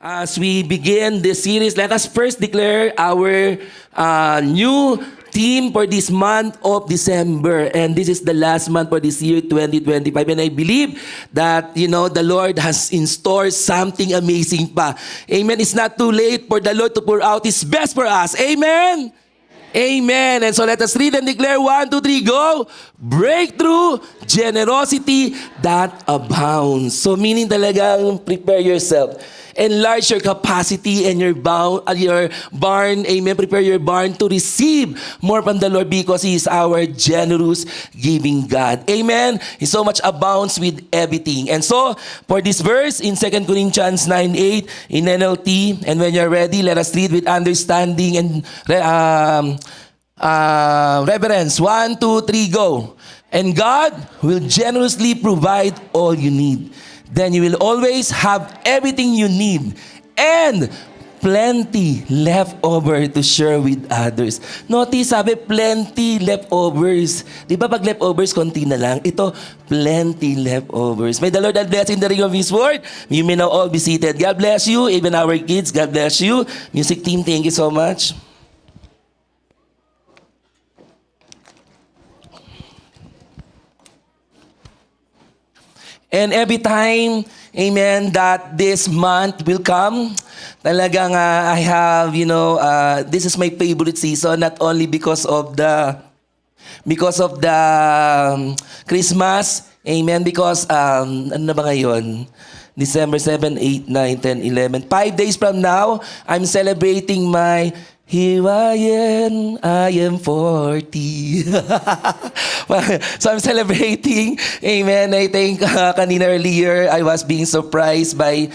As we begin this series, let us first declare our new theme for this month of December. And this is the last month for this year, 2025. And I believe that, the Lord has in store something amazing pa. Amen. It's not too late for the Lord to pour out His best for us. Amen. Amen. And so let us read and declare 1, 2, 3, go. Breakthrough, generosity that abounds. So meaning talagang prepare yourself. Enlarge your capacity and your barn. Amen. Prepare your barn to receive more from the Lord because He is our generous giving God. Amen. He so much abounds with everything. And so, for this verse in 2 Corinthians 9:8 in NLT, and when you're ready, let us read with understanding and reverence. 1, 2, 3, go. And God will generously provide all you need. Then you will always have everything you need and plenty left over to share with others. Notice, sabi, plenty leftovers. Di ba pag leftovers, konti na lang? Ito, plenty leftovers. May the Lord add blessing in the ring of His word. You may now all be seated. God bless you. Even our kids, God bless you. Music team, thank you so much. And every time, amen, that this month will come, talagang I have, this is my favorite season, not only because of the Christmas, amen, because, ano na ba ngayon? December 7, 8, 9, 10, 11. 5 days from now, I'm celebrating my here I am 40. So I'm celebrating. Amen. I think kanina earlier, I was being surprised by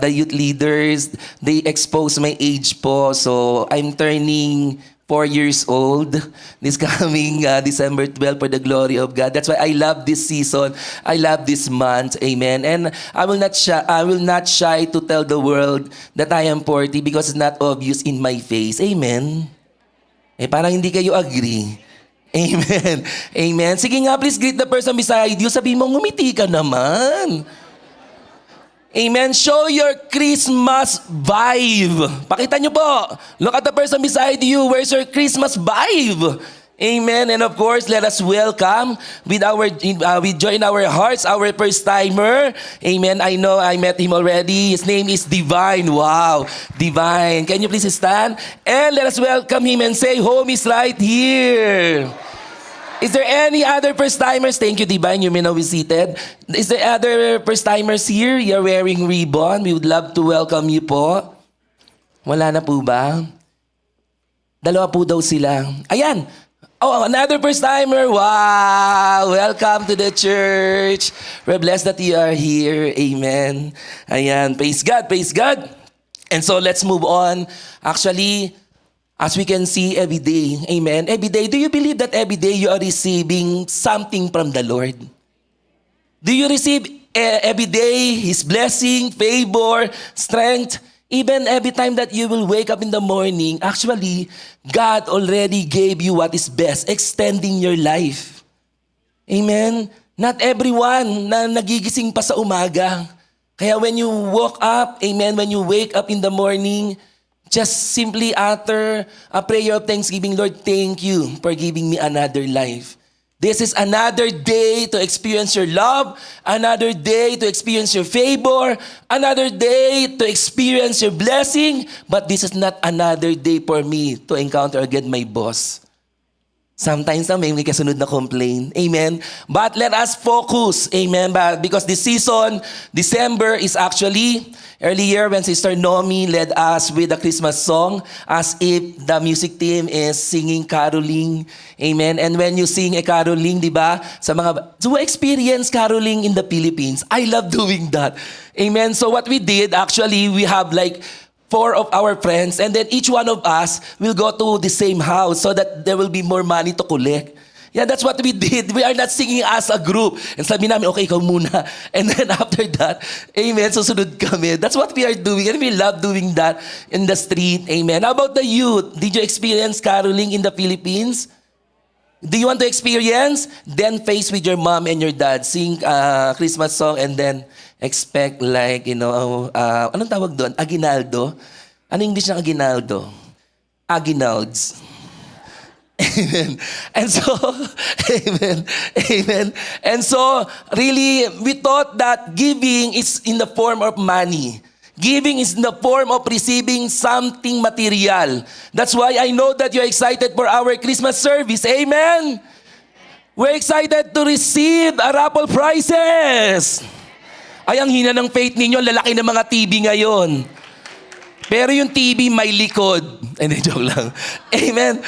the youth leaders. They exposed my age po. So I'm turning 4 years old this coming December 12 for the glory of God. That's why I love this season. I love this month. Amen. And I will not shy to tell the world that I am 40 because it's not obvious in my face. Amen. Parang hindi kayo agree. Amen. Amen. Sige nga, please greet the person beside you. Sabi mo, ngumiti ka naman. Amen. Show your Christmas vibe. Pakita nyo po. Look at the person beside you. Where's your Christmas vibe? Amen. And of course, let us welcome with joy in our hearts, our first timer. Amen. I know I met him already. His name is Divine. Wow. Divine. Can you please stand? And let us welcome him and say, home is right here. Is there any other first-timers? Thank you, Divine. You may now be seated. Is there other first-timers here? You're wearing ribbon. We would love to welcome you po. Wala na po ba? Dalawa po daw sila. Ayan. Oh, another first-timer. Wow! Welcome to the church. We're blessed that you are here. Amen. Ayan. Praise God. Praise God. And so let's move on. Actually, as we can see every day, amen, every day, do you believe that every day you are receiving something from the Lord? Do you receive every day His blessing, favor, strength? Even every time that you will wake up in the morning, actually, God already gave you what is best, extending your life. Amen? Not everyone na nagigising pa sa umaga. Kaya when you woke up, amen, when you wake up in the morning, just simply utter a prayer of thanksgiving. Lord, thank you for giving me another life. This is another day to experience your love, another day to experience your favor, another day to experience your blessing, but this is not another day for me to encounter again my boss. Sometimes may kasunod na complain. Amen. But let us focus. Amen. Because this season, December is actually, earlier when Sister Nomi led us with a Christmas song as if the music team is singing caroling. Amen. And when you sing a caroling, di ba? Do you experience caroling in the Philippines? I love doing that. Amen. So what we did, actually, we have like 4 of our friends, and then each one of us will go to the same house so that there will be more money to collect. Yeah, that's what we did. We are not singing as a group. And sabi namin, okay, ikaw muna. And then after that, amen, susunod kami. That's what we are doing. And we love doing that in the street. Amen. How about the youth? Did you experience caroling in the Philippines? Do you want to experience? Then face with your mom and your dad. Sing Christmas song and then expect like, anong tawag doon? Aguinaldo? Ano English ng aguinaldo? Aguinalds. Amen. And so, amen, amen. And so, really, we thought that giving is in the form of money. Giving is in the form of receiving something material. That's why I know that you're excited for our Christmas service. Amen. We're excited to receive a raffle prizes. Ay, ang hina ng faith ninyo, lalaki ng mga TV ngayon. Pero yung TV may likod. Hindi, joke lang. Amen.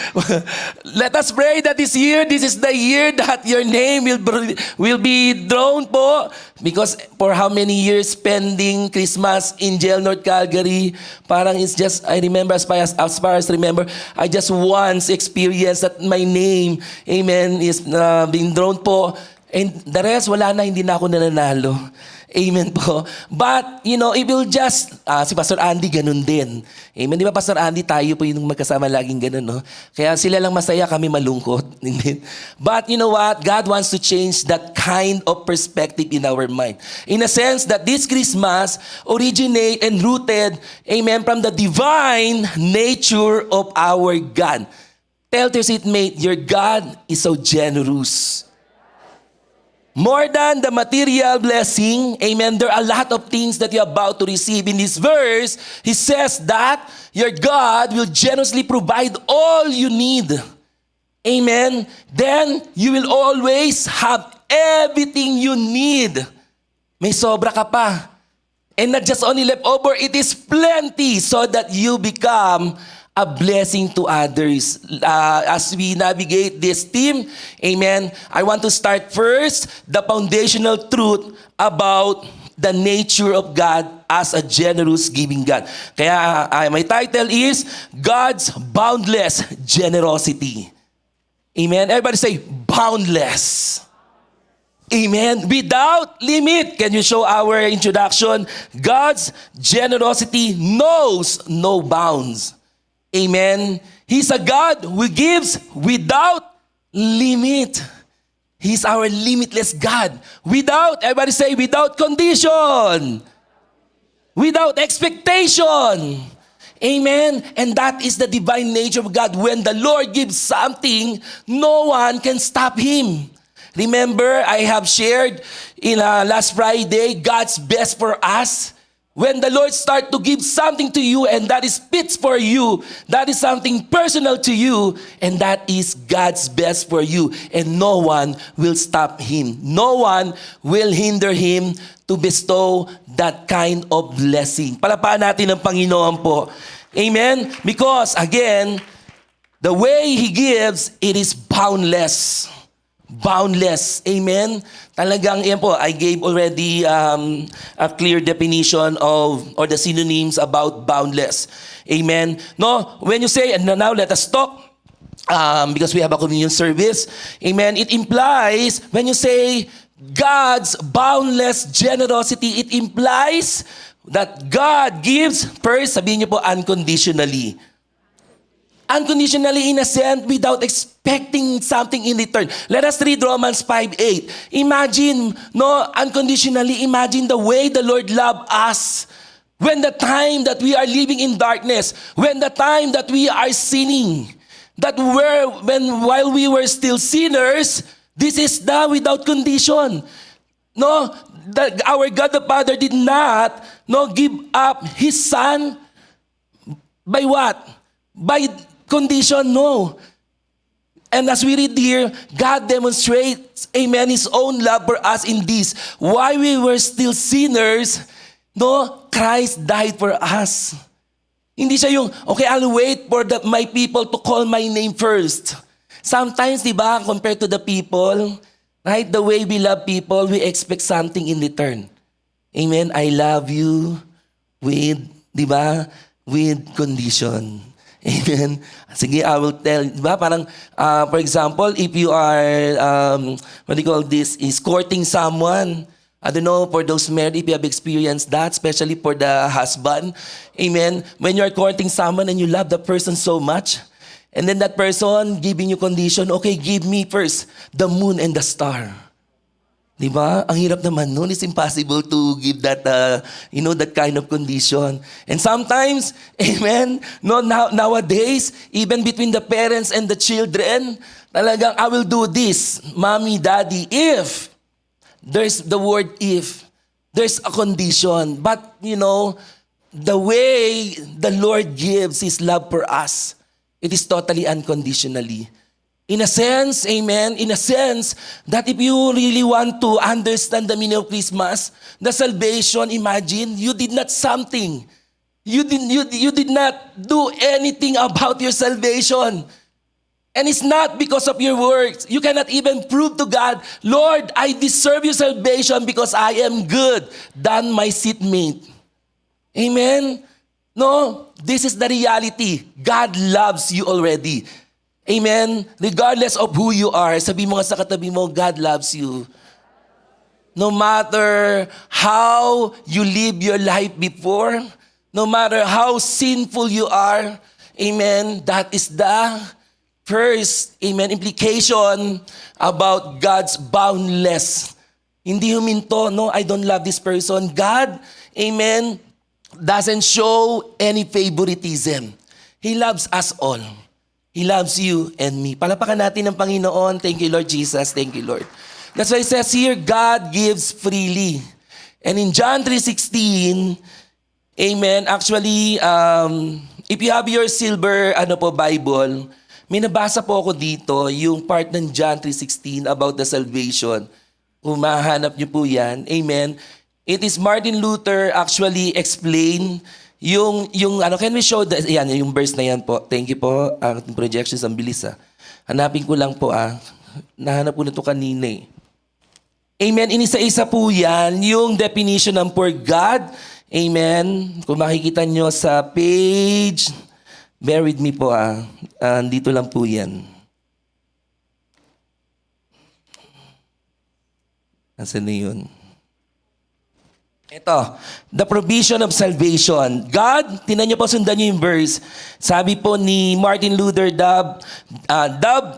Let us pray that this is the year that your name will be drawn po. Because for how many years spending Christmas in Jail North Calgary, parang it's just, I remember as far as remember, I just once experienced that my name, amen, is being drawn po. And the rest, wala na, hindi na ako nananalo. Amen po. But, it will just, si Pastor Andy ganun din. Amen. Di ba, Pastor Andy, tayo po yung magkasama laging ganun, no? Kaya sila lang masaya, kami malungkot. Amen. But you know what? God wants to change that kind of perspective in our mind. In a sense that this Christmas originate and rooted, amen, from the divine nature of our God. Tell to your seatmate, your God is so generous. More than the material blessing, amen, there are a lot of things that you're about to receive. In this verse, he says that your God will generously provide all you need. Amen. Then, you will always have everything you need. May sobra ka pa. And not just only leftover, it is plenty so that you become a blessing to others. As we navigate this theme, amen, I want to start first the foundational truth about the nature of God as a generous giving God. Kaya my title is God's Boundless Generosity. Amen. Everybody say, boundless. Amen. Without limit. Can you show our introduction? God's generosity knows no bounds. Amen. He's a God who gives without limit. He's our limitless God. Without, everybody say, without condition. Without expectation. Amen. And that is the divine nature of God. When the Lord gives something, no one can stop Him. Remember, I have shared in last Friday, God's best for us. When the Lord start to give something to you and that is fits for you, that is something personal to you, and that is God's best for you. And no one will stop Him. No one will hinder Him to bestow that kind of blessing. Palapaan natin ang Panginoon po. Amen? Because again, the way He gives, it is boundless. Boundless. Amen? Talagang, yan po, I gave already a clear definition of, or the synonyms about boundless. Amen? No? When you say, and now let us talk, because we have a communion service, amen, it implies, when you say God's boundless generosity, it implies that God gives, first, sabihin niyo po, unconditionally. Unconditionally, in a sense, without expecting something in return. Let us read Romans 5:8. Imagine, unconditionally, imagine the way the Lord loved us. When the time that we are living in darkness, when the time that we are sinning, while we were still sinners, this is the without condition. Our God the Father did not give up His Son by what? By condition, no. And as we read here, God demonstrates, amen, His own love for us in this. While we were still sinners, Christ died for us. Hindi siya yung, okay, I'll wait for my people to call my name first. Sometimes, di ba, compared to the people, right, the way we love people, we expect something in return. Amen, I love you with, di ba, with condition. Amen. Sige, I will tell. Diba? Parang, for example, if you are, what do you call this, is courting someone. I don't know, for those married, if you have experienced that, especially for the husband. Amen. When you are courting someone and you love the person so much, and then that person giving you condition, okay, give me first the moon and the star. Di ba? Ang hirap naman nun. It's impossible to give that, that kind of condition. And sometimes, amen, no, nowadays, even between the parents and the children, talagang, I will do this, mommy, daddy, if there's the word if, there's a condition. But, the way the Lord gives His love for us, it is totally unconditionally. In a sense, amen, in a sense, that if you really want to understand the meaning of Christmas, the salvation, imagine, you did not something. You did not do anything about your salvation. And it's not because of your works. You cannot even prove to God, Lord, I deserve your salvation because I am good than my seatmate. Amen? No, this is the reality. God loves you already. Amen? Regardless of who you are, sabi mo nga sa katabi mo, God loves you. No matter how you live your life before, no matter how sinful you are, amen, that is the first, amen, implication about God's boundless. Hindi huminto, no, I don't love this person. God, amen, doesn't show any favoritism. He loves us all. He loves you and me. Palapakan natin ng Panginoon. Thank you, Lord Jesus. Thank you, Lord. That's why it says here, God gives freely. And in John 3:16, amen, actually, if you have your silver Bible, may nabasa po ako dito, yung part ng John 3:16 about the salvation. Kung mahanap niyo po yan, amen. It is Martin Luther actually explained can we show yung verse na yan po? Thank you po. Ang projections, ang bilis Hanapin ko lang po Nahanap ko na ito kanina Amen. Inisa-isa po yan, yung definition ng for God. Amen. Kung makikita nyo sa page, bear with me po dito lang po yan. Nasaan na yun? Ito, the provision of salvation. God, tinan niyo po, sundan niyo yung verse. Sabi po ni Martin Luther, dub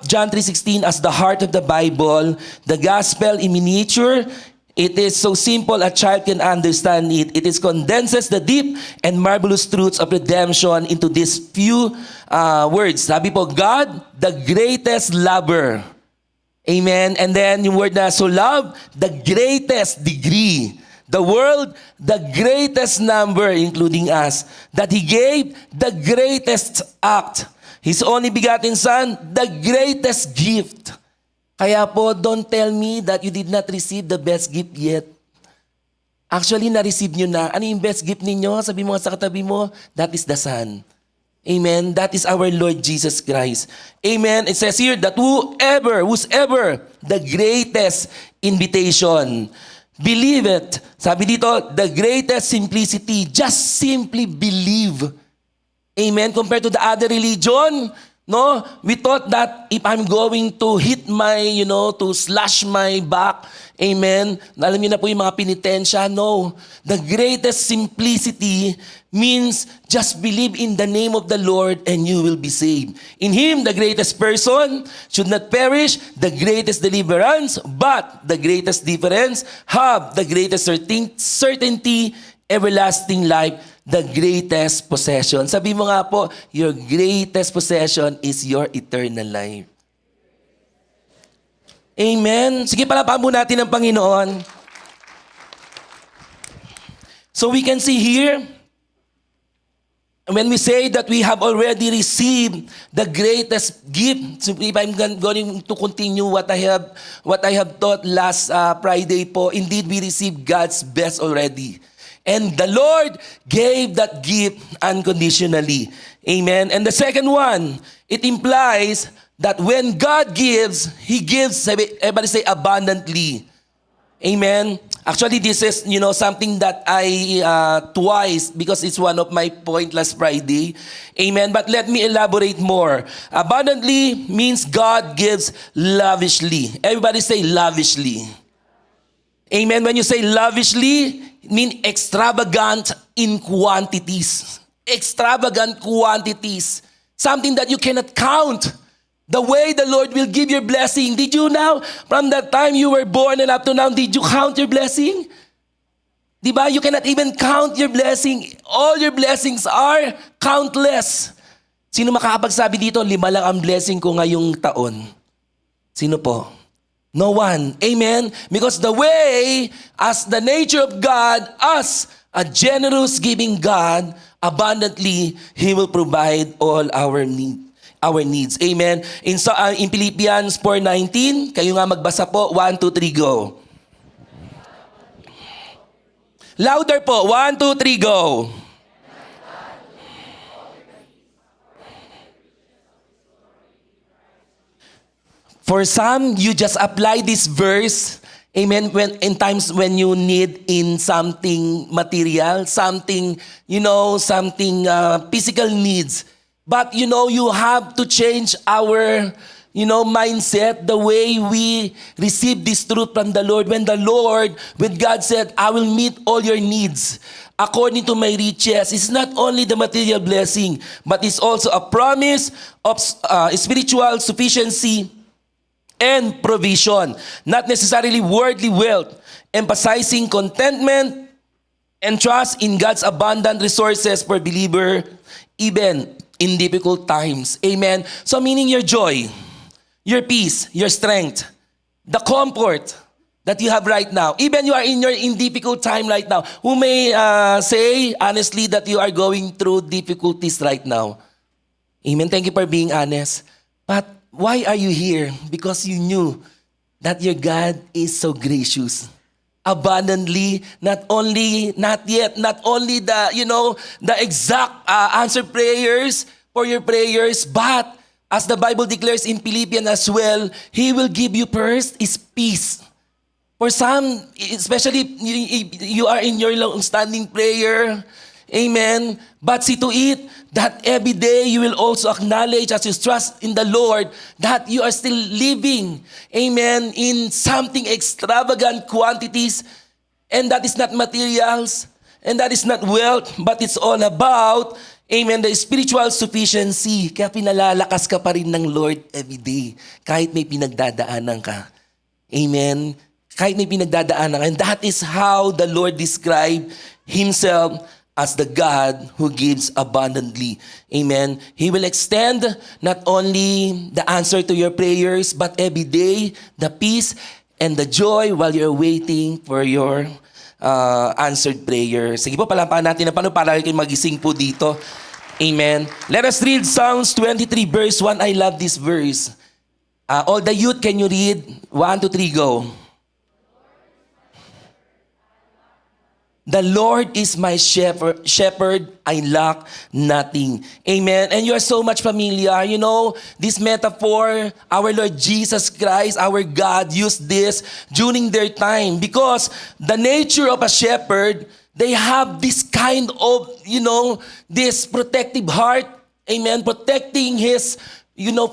John 3:16 as the heart of the Bible, the gospel in miniature. It is so simple a child can understand it. It is condenses the deep and marvelous truths of redemption into these few words. Sabi po, God, the greatest lover. Amen. And then yung word na so love, the greatest degree. The world, the greatest number, including us, that He gave the greatest act. His only begotten Son, the greatest gift. Kaya po, don't tell me that you did not receive the best gift yet. Actually, na-receive nyo na. Ano yung best gift ninyo? Sabi mo sa katabi mo, that is the Son. Amen. That is our Lord Jesus Christ. Amen. It says here that whosoever, the greatest invitation. Believe it. Sabi dito, the greatest simplicity, just simply believe. Amen. Compared to the other religion, no, we thought that if I'm going to hit to slash my back, amen, alam niyo na po yung mga penitensya, no. The greatest simplicity means just believe in the name of the Lord and you will be saved. In Him, the greatest person should not perish, the greatest deliverance, but the greatest difference, have the greatest certainty, everlasting life, the greatest possession. Sabi mo nga po, your greatest possession is your eternal life. Amen. Sige, palapakan po natin ang Panginoon. So we can see here, when we say that we have already received the greatest gift, so if I'm going to continue what I have taught last Friday po, indeed we received God's best already. And the Lord gave that gift unconditionally. Amen. And the second one, it implies that when God gives, He gives, everybody say abundantly. Amen. Actually, this is, something that I twice, because it's one of my point last Friday. Amen. But let me elaborate more. Abundantly means God gives lavishly. Everybody say lavishly. Amen. When you say lavishly, it means extravagant in quantities. Extravagant quantities. Something that you cannot count. The way the Lord will give your blessing. Did you now, from the time you were born and up to now, did you count your blessing? Diba? You cannot even count your blessing. All your blessings are countless. Sino makakapagsabi dito, 5 lang ang blessing ko ngayong taon? Sino po? No one. Amen? Because the way, as the nature of God, as a generous giving God, abundantly, He will provide all our needs. Amen? In Philippians 4:19, kayo nga magbasa po. 1, 2, 3, go. Louder po. 1, 2, 3, go. For some, you just apply this verse, amen, when in times when you need in something material, something, something physical needs. But, you have to change our, mindset, the way we receive this truth from the Lord. When God said, I will meet all your needs according to my riches. It's not only the material blessing, but it's also a promise of spiritual sufficiency and provision, not necessarily worldly wealth, emphasizing contentment and trust in God's abundant resources for believer, even in difficult times. Amen. So meaning your joy, your peace, your strength, the comfort that you have right now, even you are in difficult time right now, who may say honestly that you are going through difficulties right now. Amen. Thank you for being honest. But why are you here? Because you knew that your God is so gracious. Abundantly, not only the exact answer prayers for your prayers, but as the Bible declares in Philippians as well, He will give you first is peace. For some, especially you are in your long-standing prayer, amen. But see to it that every day you will also acknowledge as you trust in the Lord that you are still living, amen, in something extravagant quantities. And that is not materials, and that is not wealth, but it's all about, amen, the spiritual sufficiency. Kaya pinalalakas ka pa rin ng Lord every day, kahit may pinagdadaanan ka. Amen. Kahit may pinagdadaanan ka. And that is how the Lord described Himself as the God who gives abundantly. Amen. He will extend not only the answer to your prayers, but every day, the peace and the joy while you're waiting for your answered prayer. Sige po, palampakan natin na paano para kayo magising po dito. Amen. Let us read Psalms 23 verse 1. I love this verse. All the youth, can you read? 1, 2, 3, go. The Lord is my shepherd, I lack nothing. Amen. And you are so much familiar. This metaphor, our Lord Jesus Christ, our God, used this during their time. Because the nature of a shepherd, they have this kind of, this protective heart. Amen. Protecting his,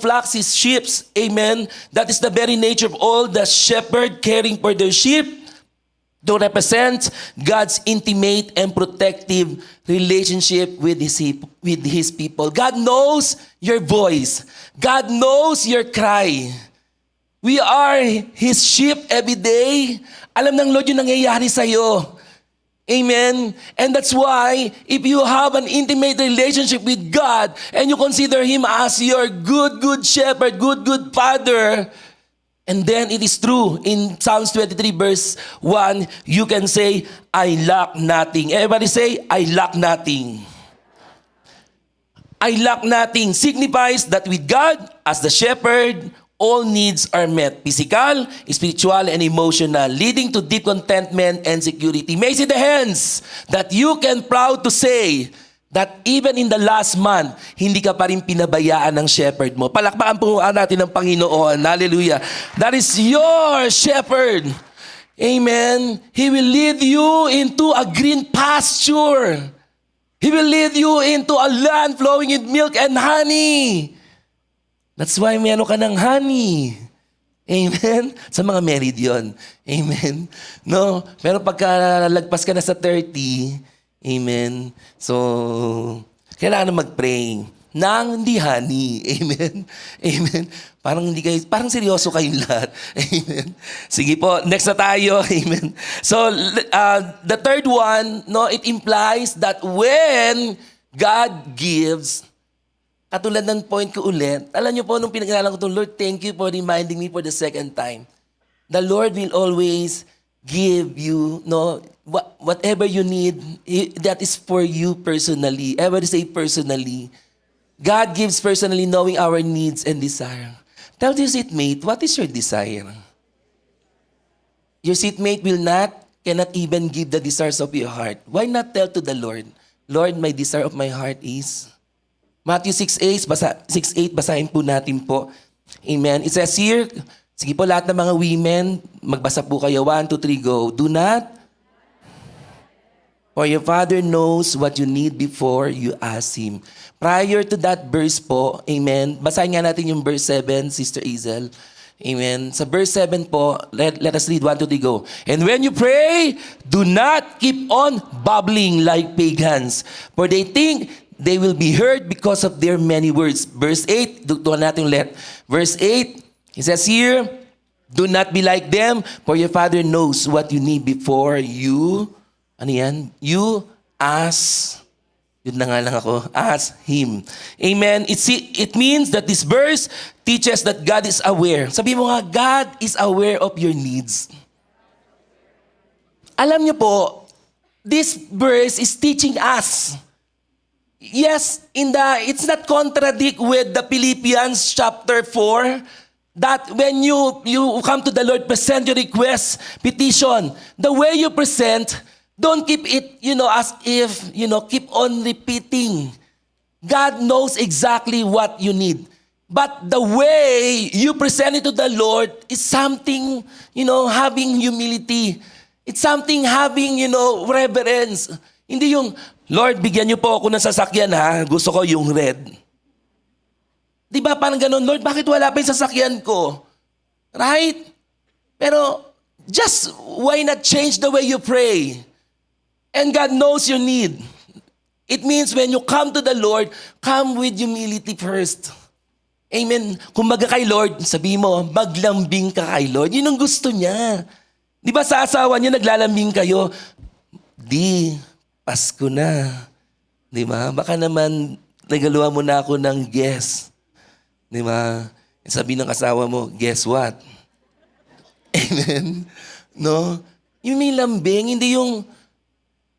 flocks, his sheep. Amen. That is the very nature of all the shepherd caring for their sheep, to represent God's intimate and protective relationship with His people. God knows your voice. God knows your cry. We are His sheep every day. Alam ng Lord yung nangyayari sa'yo. Amen? And that's why, if you have an intimate relationship with God and you consider Him as your good shepherd, good father, and then it is true, in Psalms 23 verse 1, you can say, I lack nothing. Everybody say, I lack nothing. I lack nothing signifies that with God as the shepherd, all needs are met. Physical, spiritual, and emotional, leading to deep contentment and security. May see the hands that you can proud to say that even in the last month, hindi ka pa rin pinabayaan ng shepherd mo. Palakpakan po natin ng Panginoon. Hallelujah. That is your shepherd. Amen. He will lead you into a green pasture. He will lead you into a land flowing with milk and honey. That's why meron ka ng honey. Amen? Sa mga married yun. Amen? No? Pero pagka lagpas ka na sa 30, amen. So, kailangan mag-pray. nang hindi honey. Amen? Amen? Parang seryoso kayong lahat. Amen? Sige po, next na tayo. Amen? So, the third one, no, it implies that when God gives, katulad ng point ko ulit, alam niyo po, nung pinag-aralan ko itong, Lord, thank you for reminding me for the second time. The Lord will always give you, no, whatever you need, that is for you personally. Ever say personally. God gives personally, knowing our needs and desire. Tell your seatmate, what is your desire? Your seatmate cannot even give the desires of your heart. Why not tell to the Lord, Lord, my desire of my heart is... Matthew 6:8, 6:8, basahin po natin po. Amen. It says here, sige po lahat ng mga women, magbasa po kayo. 1, 2, 3, go. Do not, for your Father knows what you need before you ask Him. Prior to that verse po, amen, basahin nga natin yung verse 7, Sister Hazel. Amen. Sa verse 7 po, let us read 1, 2, 3, go. And when you pray, do not keep on babbling like pagans, for they think they will be heard because of their many words. Verse 8, doon natin ulit. Verse 8, it says here, do not be like them, for your Father knows what you need before you, ano yan? You ask. Yun na nga lang ako. Ask Him. Amen. It means that this verse teaches that God is aware. Sabi mo nga, God is aware of your needs. Alam niyo po, this verse is teaching us. Yes, it's not contradict with the Philippians chapter 4 that when you come to the Lord, present your request, petition. The way you present, don't keep it, as if, keep on repeating. God knows exactly what you need. But the way you present it to the Lord is something, having humility. It's something having, reverence. Hindi yung, Lord, bigyan niyo po ako ng sasakyan ha. Gusto ko yung red. Di ba parang ganun, Lord, bakit wala pa yung sasakyan ko? Right? Pero just why not change the way you pray? And God knows your need. It means when you come to the Lord, come with humility first. Amen. Kung maga kay Lord, sabi mo, maglambing ka kay Lord. Yun ang gusto niya. Di ba sa asawa niya naglalambing kayo? Pasko na. Di ba? Baka naman nagaluwa mo na ako ng guess. Di ba? Sabi ng asawa mo, guess what? Amen? No? Yung may lambing, hindi yung,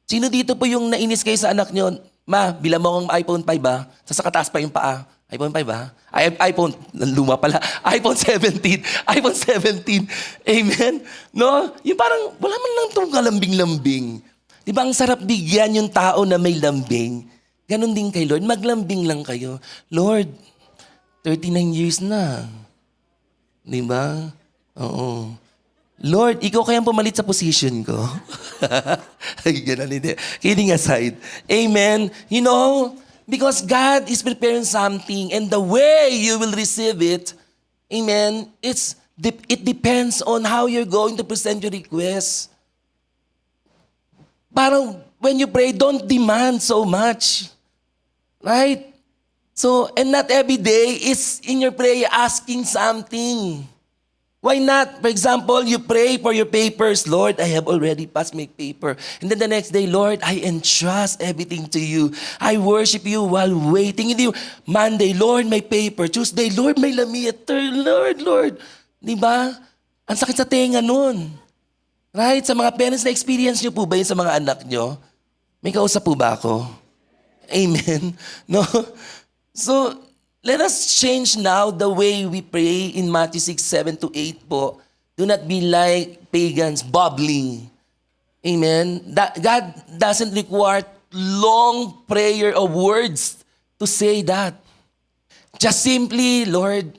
sino dito po yung nainis kayo sa anak nyo? Ma, bilang mo ang iPhone 5 ba? Sa kataas pa yung paa. iPhone 5 ba? iPhone, luma pala. iPhone 17. iPhone 17. Amen? No? Yung parang, wala man lang itong kalambing-lambing. Di ba ang sarap bigyan yung tao na may lambing? Ganon din kay Lord. Maglambing lang kayo. Lord, 39 years na. Di ba? Oo. Lord, ikaw kayang pumalit sa position ko. Ay, ganon hindi. Kidding aside. Amen? Because God is preparing something and the way you will receive it, amen, it depends on how you're going to present your request. Parang when you pray, don't demand so much. Right? So, and not every day is in your prayer asking something. Why not? For example, you pray for your papers. Lord, I have already passed my paper. And then the next day, Lord, I entrust everything to you. I worship you while waiting. Hindi Monday, Lord, my paper. Tuesday, Lord, my lamiter. Lord. Di ba? Ang sakit sa tenga nun. Right? Sa mga parents na experience nyo po ba yun sa mga anak nyo? May kausap po ba ako? Amen? No? So, let us change now the way we pray in Matthew 6:7-8 po. Do not be like pagans, babbling. Amen? God doesn't require long prayer of words to say that. Just simply, Lord,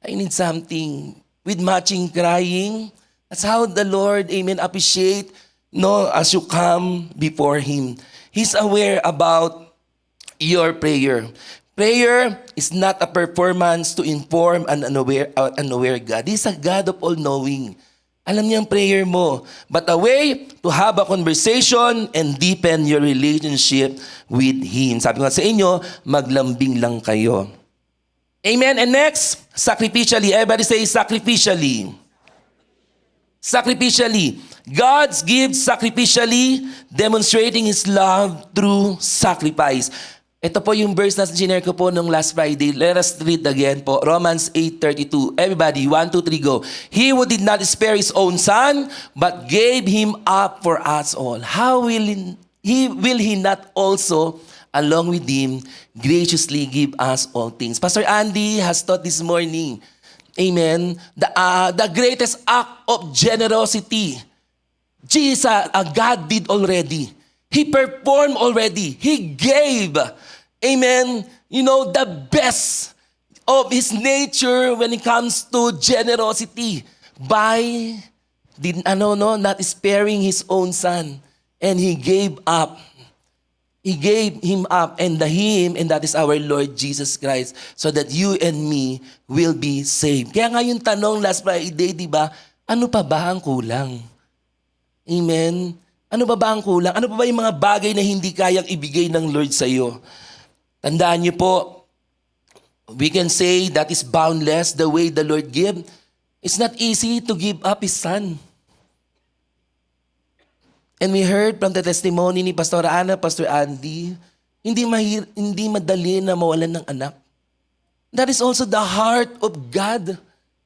I need something. With matching crying, that's how the Lord, amen, appreciate, as you come before Him. He's aware about your prayer. Prayer is not a performance to inform an unaware God. He's a God of all-knowing. Alam niya ang prayer mo. But a way to have a conversation and deepen your relationship with Him. Sabi ko nga sa inyo, maglambing lang kayo. Amen. And next, sacrificially. Everybody say sacrificially. Sacrificially. God gives sacrificially, demonstrating His love through sacrifice. Ito po yung verse na sinare ko po nung last Friday. Let us read again po. Romans 8:32. Everybody, 1, 2, 3, go. He who did not spare His own Son, but gave Him up for us all. How will He not also, along with Him, graciously give us all things? Pastor Andy has taught this morning. Amen. The greatest act of generosity, Jesus, God did already. He performed already. He gave, amen, the best of His nature when it comes to generosity by not sparing His own Son. And He gave up. He gave Him up, and that is our Lord Jesus Christ, so that you and me will be saved. Kaya nga yung tanong last Friday, di ba, ano pa ba ang kulang? Amen? Ano pa ba ang kulang? Ano pa ba yung mga bagay na hindi kayang ibigay ng Lord sa iyo? Tandaan niyo po, we can say that is boundless the way the Lord give. It's not easy to give up His Son. And we heard from the testimony ni Pastor Ana, Pastor Andy, hindi madali na mawalan ng anak. That is also the heart of God.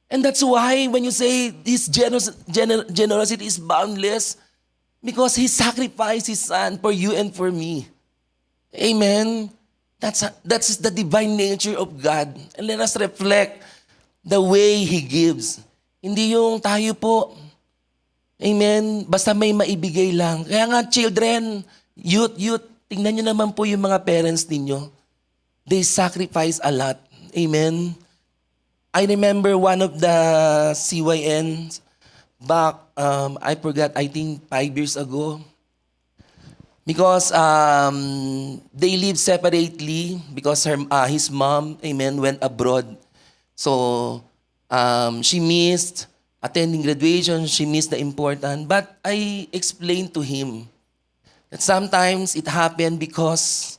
And that's why when you say His generosity is boundless, because He sacrificed His Son for you and for me. Amen? That's the divine nature of God. And let us reflect the way He gives. Hindi yung tayo po, amen, basta may maibigay lang. Kaya nga children, youth, tingnan nyo naman po yung mga parents ninyo. They sacrifice a lot. Amen? I remember one of the CYNs back, I forgot, I think 5 years ago. Because they live separately because his mom, amen, went abroad. So, she missed attending graduation, she missed the important. But I explained to him that sometimes it happened because,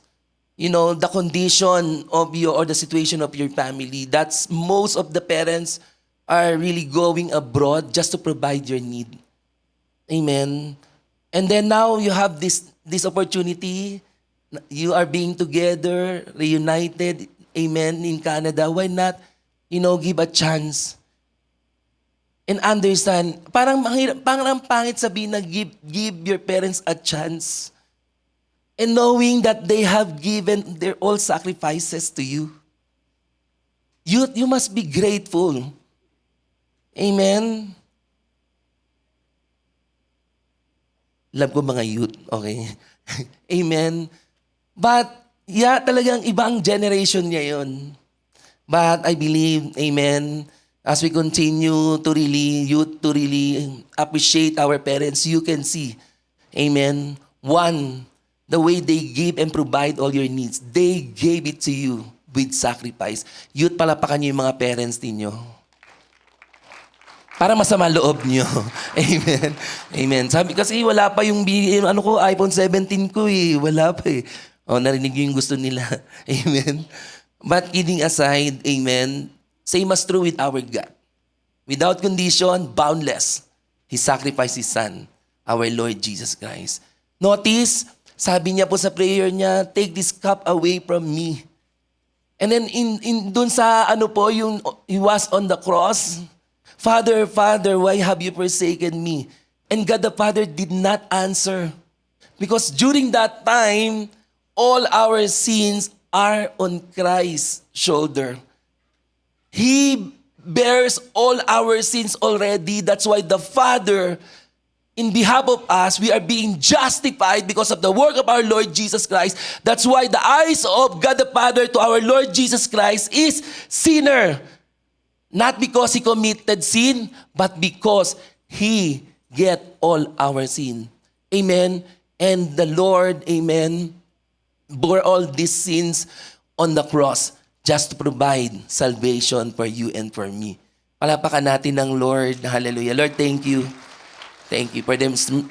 the condition of or the situation of your family. That's most of the parents are really going abroad just to provide your need. Amen. And then now you have this opportunity. You are being together, reunited, amen, in Canada. Why not, give a chance? And understand, parang ang pangit sabihin na give your parents a chance. And knowing that they have given their all sacrifices to you. You must be grateful. Amen? Love ko mga youth, okay? Amen? But, talagang ibang generation niya yun. But I believe, amen, as we continue to really appreciate our parents, you can see, amen, one, the way they give and provide all your needs, they gave it to you with sacrifice. Youth, palapakan niyo yung mga parents ninyo. Para masama loob niyo. Amen. Amen. Sabi kasi wala pa yung iPhone 17 ko eh. Wala pa eh. Narinig niyo yung gusto nila. Amen. But kidding aside, amen, same as true with our God. Without condition, boundless. He sacrificed His Son, our Lord Jesus Christ. Notice, sabi niya po sa prayer niya, take this cup away from me. And then dun sa yung He was on the cross, Father, why have you forsaken me? And God the Father did not answer. Because during that time, all our sins are on Christ's shoulder. He bears all our sins already. That's why the Father, in behalf of us, we are being justified because of the work of our Lord Jesus Christ. That's why the eyes of God the Father to our Lord Jesus Christ is sinner. Not because He committed sin, but because He get all our sin. Amen. And the Lord, amen, bore all these sins on the cross just to provide salvation for you and for me. Palapakan natin ng Lord. Hallelujah. Lord, thank you. Thank you for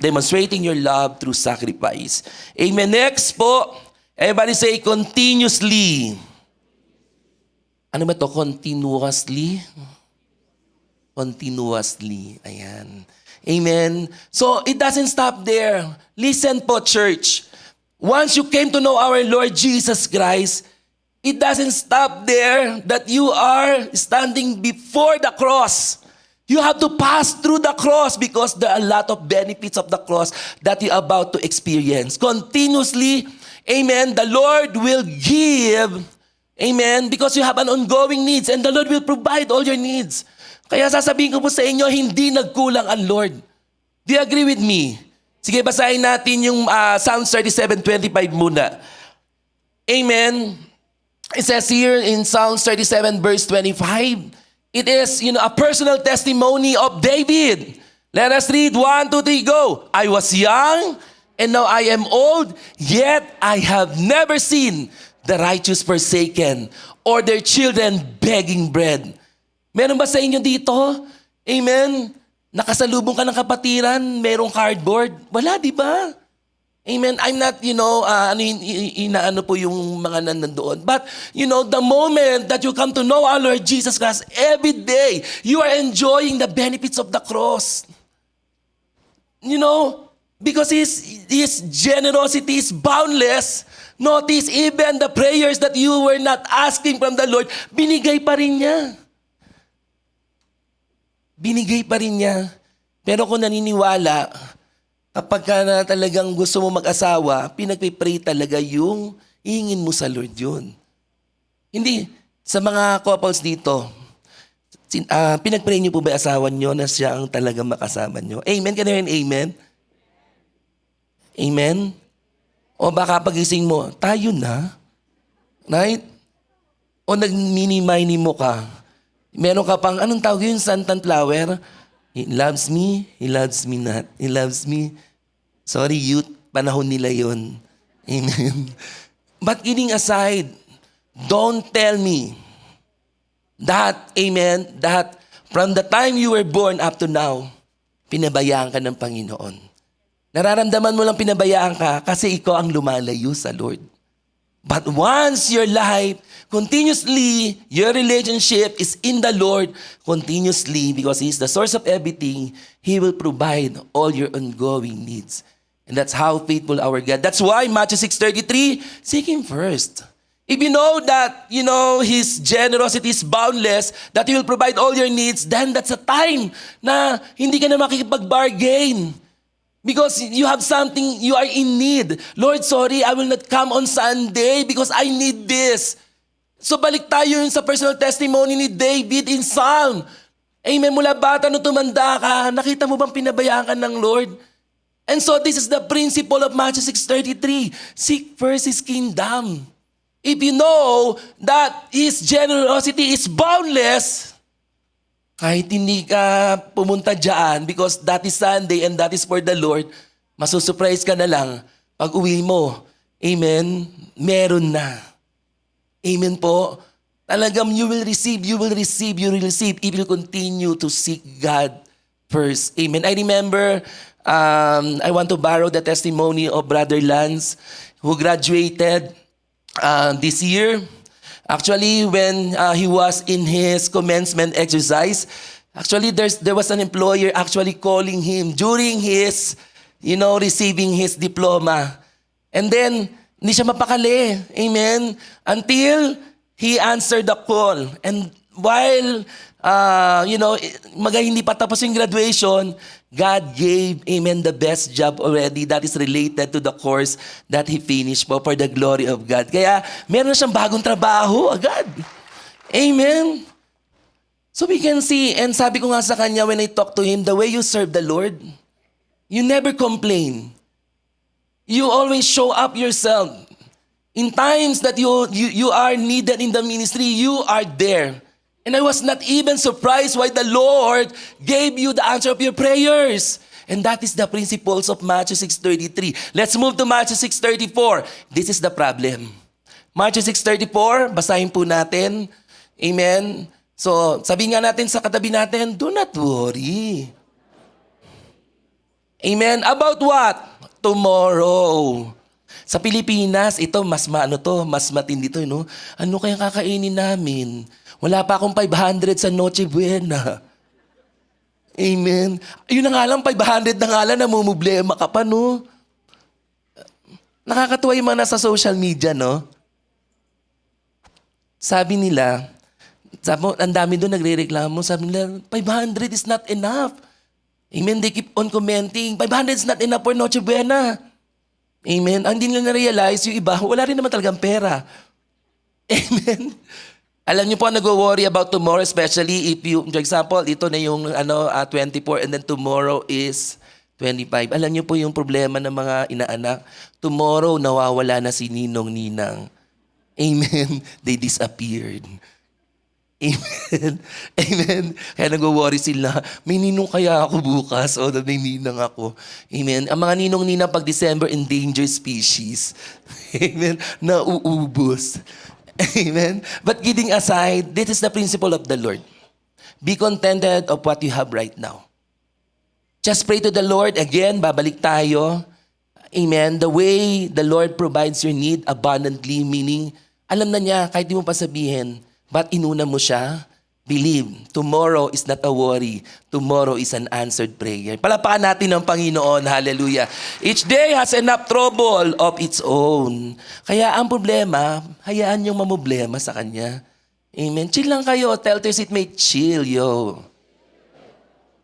demonstrating your love through sacrifice. Amen. Next po, everybody say continuously. Ano ba to? Continuously? Continuously. Ayan. Amen. So, it doesn't stop there. Listen po, church. Once you came to know our Lord Jesus Christ, it doesn't stop there that you are standing before the cross. You have to pass through the cross because there are a lot of benefits of the cross that you're about to experience. Continuously, amen, the Lord will give, amen, because you have an ongoing needs and the Lord will provide all your needs. Kaya sasabihin ko po sa inyo, hindi nagkulang ang Lord. Do you agree with me? Sige, basahin natin yung Psalms 37:25 muna. Amen. It says here in Psalms 37 verse 25, it is, a personal testimony of David. Let us read 1, 2, 3, go. I was young and now I am old, yet I have never seen the righteous forsaken or their children begging bread. Meron ba sa inyo dito? Amen. Nakasalubong ka ng kapatiran, merong cardboard. Wala, di ba? Amen. I'm not, inaano po yung mga nandoon. But, the moment that you come to know our Lord Jesus Christ, every day, you are enjoying the benefits of the cross. Because His generosity is boundless. Notice, even the prayers that you were not asking from the Lord, binigay pa rin niya. Binigay pa rin niya. Pero kung naniniwala, kapag ka na talagang gusto mo mag-asawa, pinagpipray talaga yung ihingin mo sa Lord yun. Hindi, sa mga couples dito, pinagpray niyo po ba asawa niyo na siya ang talagang makasama niyo? Amen? Can you hear an amen? Amen? O baka pagising mo, tayo na? Right? O nag-mini-mini mo ka? Meron ka pang, anong tawag yun, sunflower? He loves me not. He loves me. Sorry, youth, panahon nila yun. Amen. But kidding aside, don't tell me that, amen, that from the time you were born up to now, pinabayaan ka ng Panginoon. Nararamdaman mo lang pinabayaan ka kasi ikaw ang lumalayo sa Lord. But once your life, continuously, your relationship is in the Lord continuously because He is the source of everything, He will provide all your ongoing needs. And that's how faithful our God. That's why Matthew 6:33, seek Him first. If you know that, His generosity is boundless, that He will provide all your needs, then that's a time na hindi ka na makikipag-bargain. Because you have something, you are in need. Lord, sorry, I will not come on Sunday because I need this. So balik tayo yun sa personal testimony ni David in Psalm. Amen, mula bata no tumanda ka, nakita mo bang pinabayaan ka ng Lord? And so this is the principle of Matthew 6:33. Seek first His kingdom. If you know that His generosity is boundless, kahit hindi ka pumunta dyan because that is Sunday and that is for the Lord, masusurprise ka na lang pag uwi mo. Amen? Meron na. Amen po? Talagang you will receive if you continue to seek God first. Amen. I remember, I want to borrow the testimony of Brother Lance who graduated this year. Actually, when he was in his commencement exercise, actually there was an employer actually calling him during his, receiving his diploma. And then, hindi siya mapakali. Amen? Until he answered the call. And while, hindi pa tapos yung graduation, God gave, amen, the best job already that is related to the course that he finished for the glory of God. Kaya, meron na siyang bagong trabaho agad. Amen? So we can see, and sabi ko nga sa kanya when I talk to him, the way you serve the Lord, you never complain. You always show up yourself. In times that you are needed in the ministry, you are there. And I was not even surprised why the Lord gave you the answer of your prayers. And that is the principles of Matthew 6:33. Let's move to Matthew 6:34. This is the problem. Matthew 6:34, basahin po natin. Amen. So, sabi nga natin sa katabi natin, do not worry. Amen. About what? Tomorrow. Sa Pilipinas, ito mas matindi to, no? Ano kayang kakainin namin? Wala pa akong 500 sa Noche Buena. Amen. Yun na nga lang, 500 na nga lang, namumblema ka pa, no? Nakakatuwa yung mga nasa social media, no? Sabi nila, ang dami doon nagre-reklamo, sabi nila, 500 is not enough. Amen. They keep on commenting, 500 is not enough for Noche Buena. Amen. Ang hindi nila na-realize, yung iba, wala rin naman talagang pera. Amen. Alam niyo po, nag-worry about tomorrow, especially if you, for example, ito na yung 24 and then tomorrow is 25. Alam niyo po yung problema ng mga inaanak. Tomorrow, nawawala na si Ninong Ninang. Amen. They disappeared. Amen. Amen. Kaya nag-worry sila, may ninong kaya ako bukas o may ninang ako. Amen. Ang mga ninong-ninang pag December, endangered species. Amen. Nauubos. Amen. But kidding aside, this is the principle of the Lord. Be contented of what you have right now. Just pray to the Lord. Again, babalik tayo. Amen. The way the Lord provides your need abundantly, meaning, alam na niya, kahit di mo pa sabihin, but inuna mo siya, believe, tomorrow is not a worry. Tomorrow is an answered prayer. Palapakan natin ang Panginoon. Hallelujah. Each day has enough trouble of its own. Kaya ang problema, hayaan yung mamoblema sa Kanya. Amen. Chill lang kayo. Tell to your seatmate, chill, yo.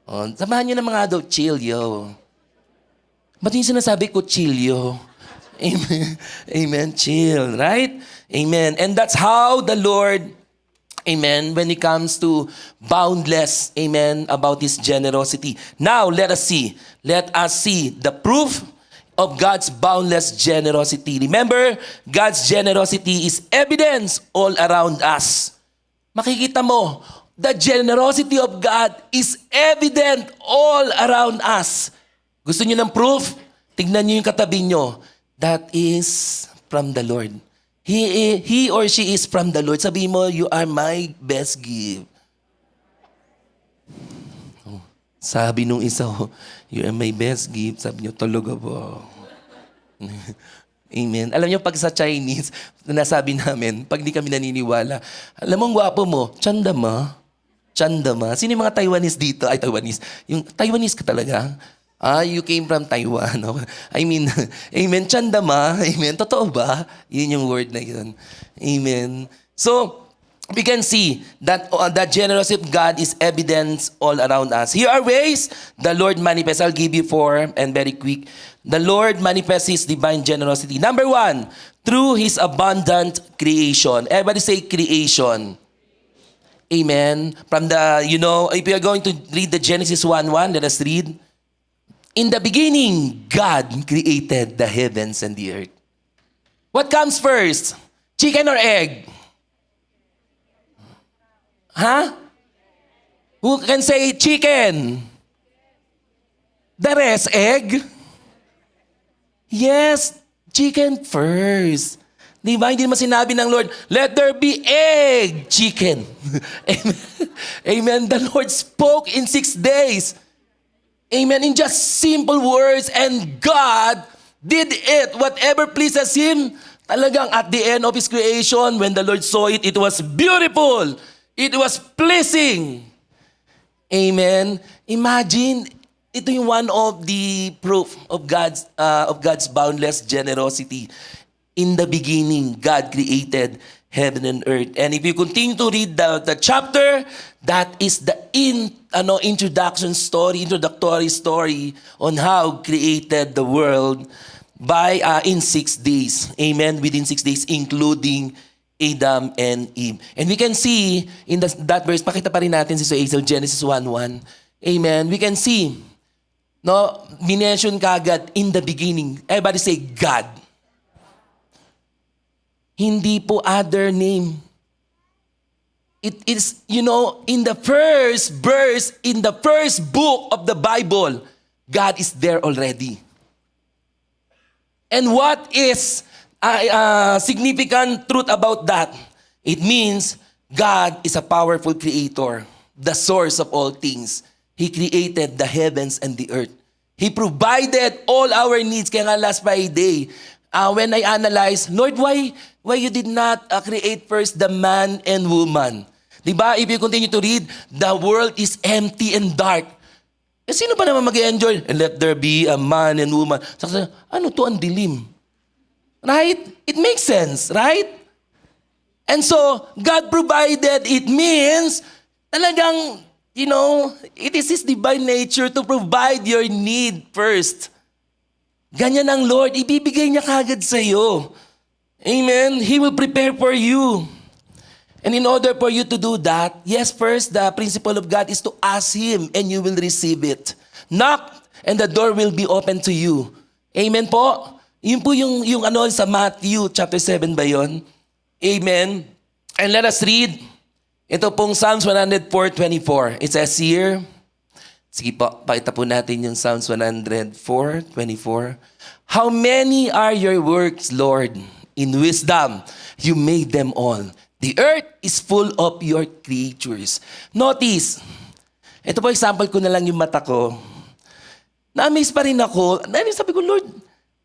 Oh, samahan nyo ng mga adult, chill, yo. Ba't yung sinasabi ko, chill, yo? Amen. Amen. Chill, right? Amen. And that's how the Lord, amen, when it comes to boundless, amen, about His generosity. Now, let us see the proof of God's boundless generosity. Remember, God's generosity is evidence all around us. Makikita mo, the generosity of God is evident all around us. Gusto niyo ng proof? Tignan niyo yung katabi niyo. That is from the Lord. He or she is from the Lord. Sabi mo, you are my best gift. Oh, sabi nung isa, you are my best gift. Sabi niyo, talaga ba? Amen. Alam niyo, pag sa Chinese, nasabi namin, pag di kami naniniwala, alam mo, ang gwapo mo, Chanda ma. Chanda ma. Sino yung mga Taiwanese dito? Ay, Taiwanese. Yung Taiwanese ka talaga? You came from Taiwan. No? I mean, amen, Chanda ma. Amen. Totoo ba? Yun yung word na yun. Amen. So, we can see that the generosity of God is evidence all around us. Here are ways the Lord manifests. I'll give you 4 and very quick. The Lord manifests His divine generosity. Number 1, through His abundant creation. Everybody say creation. Amen. From the, if you are going to read the Genesis 1:1, let us read. In the beginning, God created the heavens and the earth. What comes first? Chicken or egg? Huh? Who can say chicken? The rest, egg? Yes, chicken first. Di ba? Hindi naman sinabi ng Lord, let there be egg, chicken. Amen. Amen. The Lord spoke in 6 days. Amen. In just simple words, and God did it. Whatever pleases Him, talagang at the end of His creation, when the Lord saw it, it was beautiful. It was pleasing. Amen. Imagine, ito yung one of the proof of God's boundless generosity. In the beginning, God created heaven and earth. And if you continue to read the chapter, that is the introductory story on how created the world in 6 days. Amen. Within 6 days, including Adam and Eve. And we can see in that verse, pakita pa rin natin si Hazel, Genesis 1:1. Amen. We can see, minention kagad in the beginning. Everybody say God. Hindi po other name. It is, in the first verse, in the first book of the Bible, God is there already. And what is significant truth about that? It means God is a powerful creator, the source of all things. He created the heavens and the earth. He provided all our needs. Kaya nga last Friday, when I analyzed, Lord, why you did not create first the man and woman? Diba? If you continue to read, the world is empty and dark. Eh, sino pa naman mag-enjoy? And let there be a man and woman. Saka, ano to, ang dilim? Right? It makes sense, right? And so, God provided, it means, talagang, it is His divine nature to provide your need first. Ganyan ang Lord, ibibigay niya kagad sa'yo. Amen? He will prepare for you. And in order for you to do that, yes, first, the principle of God is to ask Him and you will receive it. Knock and the door will be open to you. Amen po? Yun po yung sa Matthew chapter 7 ba yun? Amen. And let us read. Ito pong Psalms 104:24. It says here, sige po, pakita po natin yung Psalms 104:24. How many are your works, Lord? In wisdom, you made them all. The earth is full of your creatures. Notice, ito po example ko na lang yung mata ko. Na-amaze pa rin ako.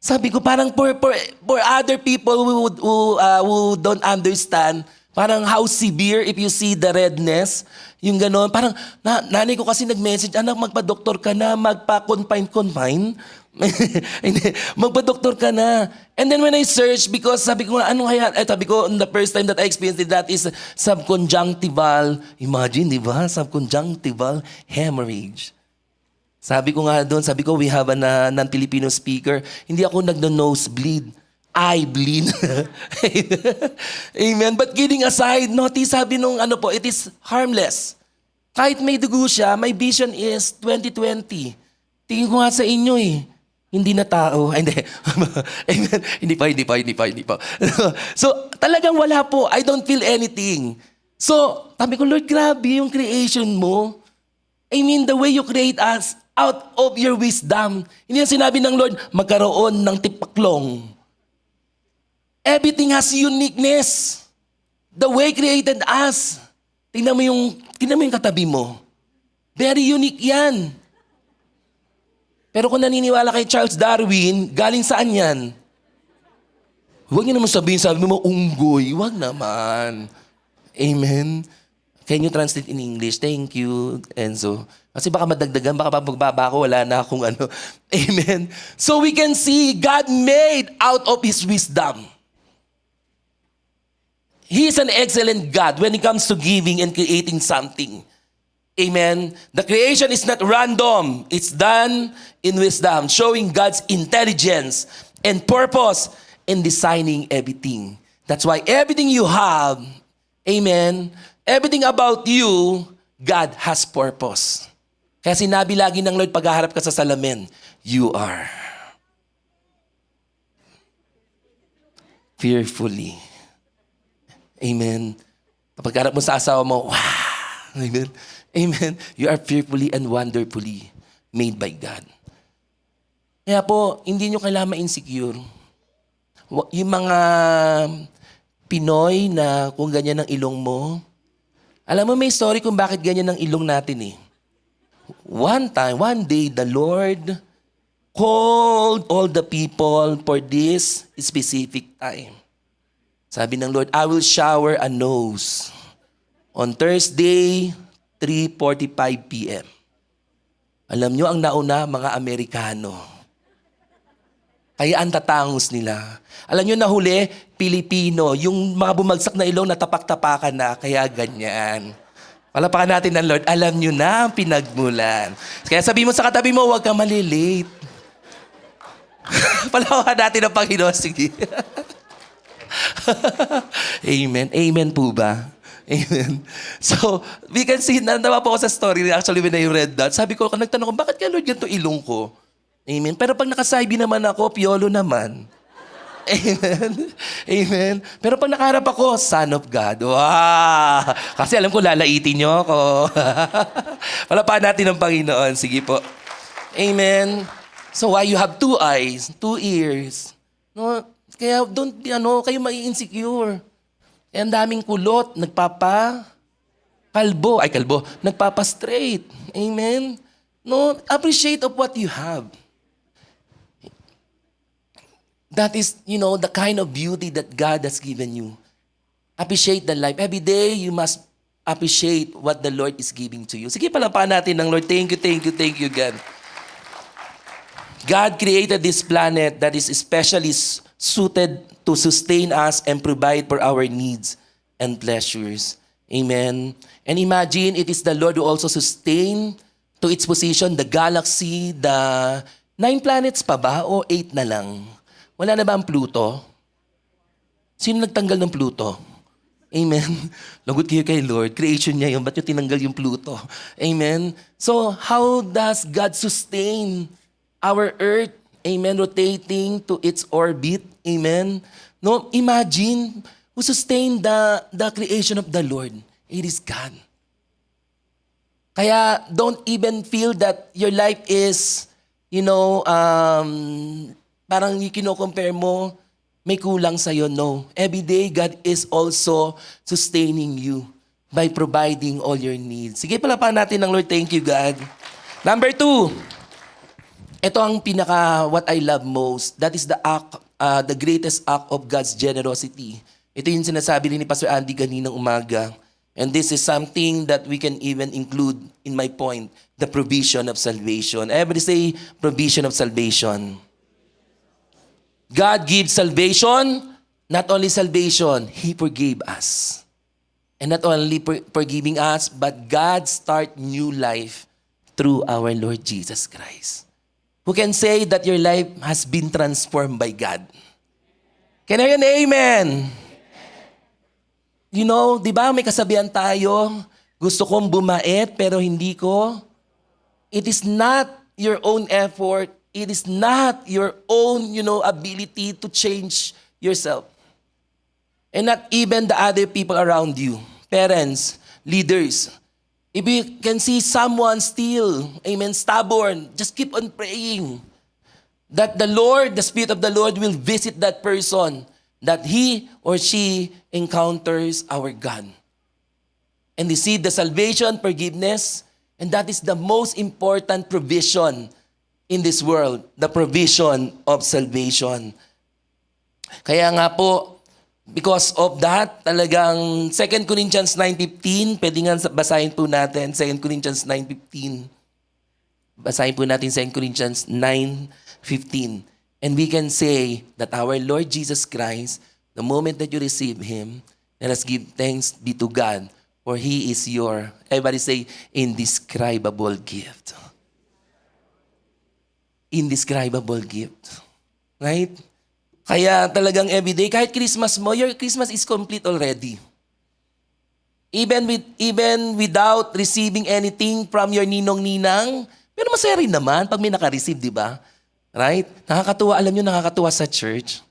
Sabi ko parang for other people who don't understand, parang how severe if you see the redness, yung gano'n. Parang nanay ko kasi nag-message, anak, magpa-doktor ka na, magpa-confine. Magpa-doktor ka na. And then when I search, because sabi ko, ano kaya? Sabi ko, the first time that I experienced that is subconjunctival. Imagine, di ba? Subconjunctival hemorrhage. Sabi ko nga doon, we have a non-Filipino speaker. Hindi ako nagno-nosebleed. I bleed. Amen. But kidding aside, notice sabi nung it is harmless. Kahit may dugo siya, my vision is 20/20. Tingin ko nga sa inyo hindi na tao. Ay, hindi. Amen. Hindi pa. So, talagang wala po. I don't feel anything. So, sabi ko, Lord, grabe yung creation mo. I mean, the way you create us out of your wisdom. Hindi na sinabi ng Lord, magkaroon ng tipaklong. Everything has uniqueness. The way created us. Tingnan mo yung katabi mo. Very unique yan. Pero kung naniniwala kay Charles Darwin, galing saan yan? Huwag niyo naman sabi mo, unggoy. Huwag naman. Amen. Can you translate in English? Thank you, Enzo. Kasi baka madagdagan, baka magbaba ako, wala na akong ano. Amen. So we can see God made out of His wisdom. He is an excellent God when it comes to giving and creating something. Amen. The creation is not random. It's done in wisdom, showing God's intelligence and purpose in designing everything. That's why everything you have, amen, everything about you, God has purpose. Kaya sinabi lagi ng Lord, paghaharap ka sa salamin, you are fearfully. Amen. Kapag harap mo sa asawa mo, wow! Amen. Amen. You are fearfully and wonderfully made by God. Kaya po, hindi nyo kailangan ma-insecure. Yung mga Pinoy na kung ganyan ang ilong mo, alam mo may story kung bakit ganyan ang ilong natin eh. One day, the Lord called all the people for this specific time. Sabi ng Lord, I will shower a nose on Thursday, 3:45 p.m. Alam nyo, ang nauna, mga Amerikano. Kaya ang tatangos nila. Alam nyo, nahuli, Pilipino. Yung mga bumagsak na ilong, natapak-tapakan na, kaya ganyan. Palapakan natin ng Lord, alam nyo na ang pinagmulan. Kaya sabi mo sa katabi mo, huwag kang malilate. Palapakan natin ang Panginoon. Sige. Amen. Amen po ba? Amen. So, we can see, nanawa po ako sa story, actually when I read that, sabi ko, nagtanong ko, bakit kaya Lord ganito ilong ko? Amen. Pero pag nakasaybi naman ako, piolo naman. Amen. Amen. Pero pag nakaharap ako, Son of God. Wow! Kasi alam ko, lalaitin niyo ako. Palapakan natin ang Panginoon. Sige po. Amen. So why you have 2 eyes, 2 ears? No? Kaya don't be kayo mai-insecure. Eh, ang daming kulot, nagpapa-straight. Amen? No, appreciate of what you have. That is, the kind of beauty that God has given you. Appreciate the life. Every day, you must appreciate what the Lord is giving to you. Sige, palapakan natin ng Lord. Thank you, God. God created this planet that is especially suited to sustain us and provide for our needs and pleasures. Amen. And imagine, it is the Lord who also sustain to its position the galaxy, the 9 planets pa ba o 8 na lang? Wala na ba ang Pluto? Sino nagtanggal ng Pluto? Amen. Lagot kayo kay Lord. Creation niya yun. Ba't yung tinanggal yung Pluto? Amen. So, how does God sustain our Earth? Amen. Rotating to its orbit. Amen. No, imagine who sustained the creation of the Lord. It is God. Kaya don't even feel that your life is, parang kino-compare mo, may kulang sa'yo. No. Every day, God is also sustaining you by providing all your needs. Sige, palapakan natin ng Lord. Thank you, God. Number 2, ito ang what I love most. That is the greatest act of God's generosity. Ito yung sinasabi rin ni Pastor Andy kaninang umaga. And this is something that we can even include in my point, the provision of salvation. Everybody say, provision of salvation. God gives salvation, not only salvation, He forgave us. And not only forgiving us, but God start new life through our Lord Jesus Christ. Who can say that your life has been transformed by God? Can I hear an amen? Di ba may kasabihan tayo, gusto kong bumait pero hindi ko. It is not your own effort. It is not your own, ability to change yourself. And not even the other people around you. Parents, leaders. If you can see someone still, stubborn, just keep on praying that the Lord, the Spirit of the Lord will visit that person, that he or she encounters our God. And receive the salvation, forgiveness, and that is the most important provision in this world, the provision of salvation. Kaya nga po, because of that, talagang 2 Corinthians 9:15, pwede nga basahin po natin, 2 Corinthians 9:15. Basahin po natin 2 Corinthians 9:15. And we can say that our Lord Jesus Christ, the moment that you receive Him, let us give thanks be to God, for He is your, everybody say, indescribable gift. Indescribable gift. Right? Kaya talagang everyday, kahit Christmas mo, your Christmas is complete already. Even without receiving anything from your ninong-ninang, pero masaya rin naman pag may naka-receive, di ba? Right? Nakakatuwa, alam nyo, nakakatuwa sa church.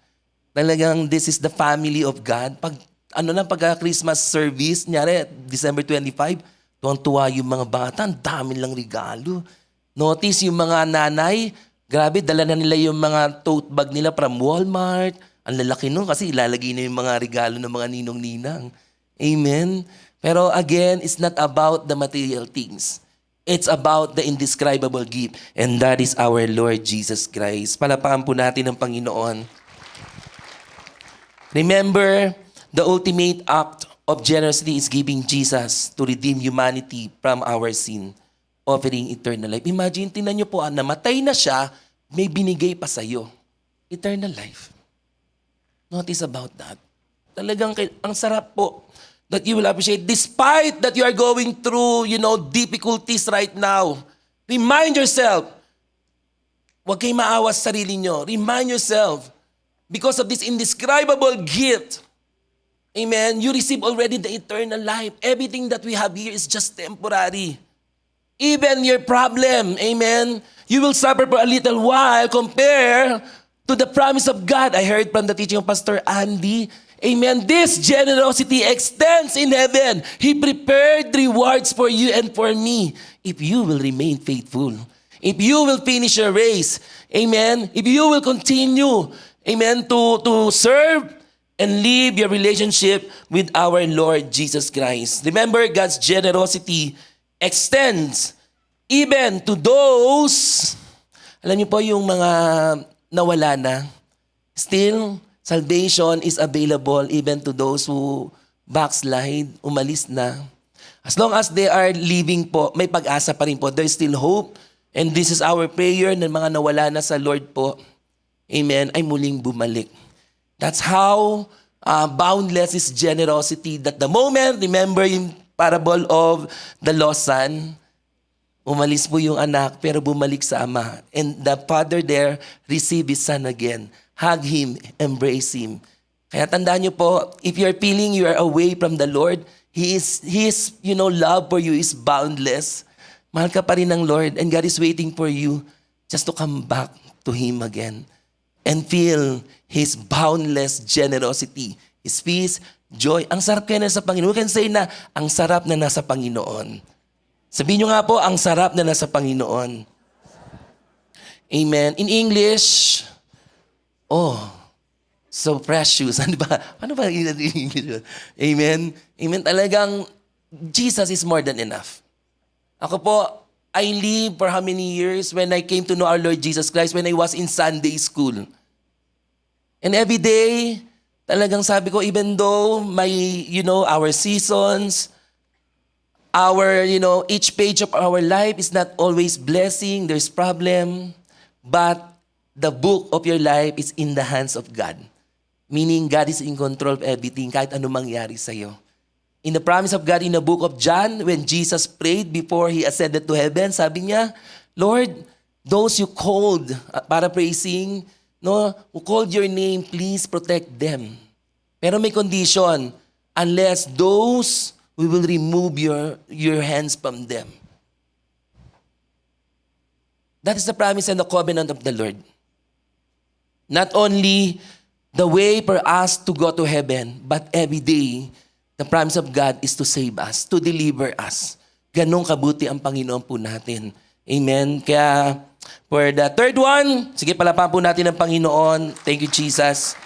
Talagang this is the family of God. Pag Christmas service, nyari, December 25, tuwang-tuwa yung mga bata, ang dami lang regalo. Notice yung mga nanay, grabe, dala na nila yung mga tote bag nila from Walmart. Ang lalaki nun kasi ilalagay na yung mga regalo ng mga ninong-ninang. Amen? Pero again, it's not about the material things. It's about the indescribable gift. And that is our Lord Jesus Christ. Palapakan po natin ang Panginoon. Remember, the ultimate act of generosity is giving Jesus to redeem humanity from our sin, offering eternal life. Imagine, tingnan niyo po, namatay na siya, may binigay pa sa'yo. Eternal life. Notice about that. Talagang ang sarap po that you will appreciate despite that you are going through, difficulties right now. Remind yourself, huwag kayong maawa sa sarili nyo. Remind yourself, because of this indescribable gift, amen, you receive already the eternal life. Everything that we have here is just temporary. Even your problem, amen, you will suffer for a little while compared to the promise of God. I heard from the teaching of Pastor Andy, amen, this generosity extends in heaven. He prepared rewards for you and for me if you will remain faithful. If you will finish your race, amen, if you will continue, amen, to serve, and live your relationship with our Lord Jesus Christ. Remember, God's generosity extends even to those, alam niyo po, yung mga nawala na. Still, salvation is available even to those who backslide, umalis na. As long as they are living po, may pag-asa pa rin po. There's still hope. And this is our prayer ng mga nawala na sa Lord po. Amen, ay muling bumalik. That's how boundless is generosity. That the moment, remember yung parable of the lost son, umalis po yung anak pero bumalik sa ama. And the father there received his son again. Hug him, embrace him. Kaya tandaan niyo po, if you're feeling you are away from the Lord, His love for you is boundless. Mahal ka pa rin ng Lord and God is waiting for you just to come back to Him again and feel His boundless generosity, His peace, joy. Ang sarap kaya na sa Panginoon. We can say na, ang sarap na nasa Panginoon. Sabihin nyo nga po, ang sarap na nasa Panginoon. Amen. In English, so precious. Ano ba? Ano ba in English? Amen. Amen. Talagang, Jesus is more than enough. Ako po, I lived for how many years when I came to know our Lord Jesus Christ when I was in Sunday school. And every day, talagang sabi ko, even though our seasons, each page of our life is not always blessing, there's problem, but the book of your life is in the hands of God. Meaning, God is in control of everything, kahit ano mangyari sa'yo. In the promise of God in the book of John, when Jesus prayed before He ascended to heaven, sabi niya, Lord, those you called, paraphrasing, who called your name, please protect them. Pero may condition, unless those we will remove your hands from them. That is the promise and the covenant of the Lord. Not only the way for us to go to heaven, but every day, the promise of God is to save us, to deliver us. Ganong kabuti ang Panginoon po natin. Amen? Kaya, for the third one, sige, palapakan po natin ang Panginoon. Thank you, Jesus.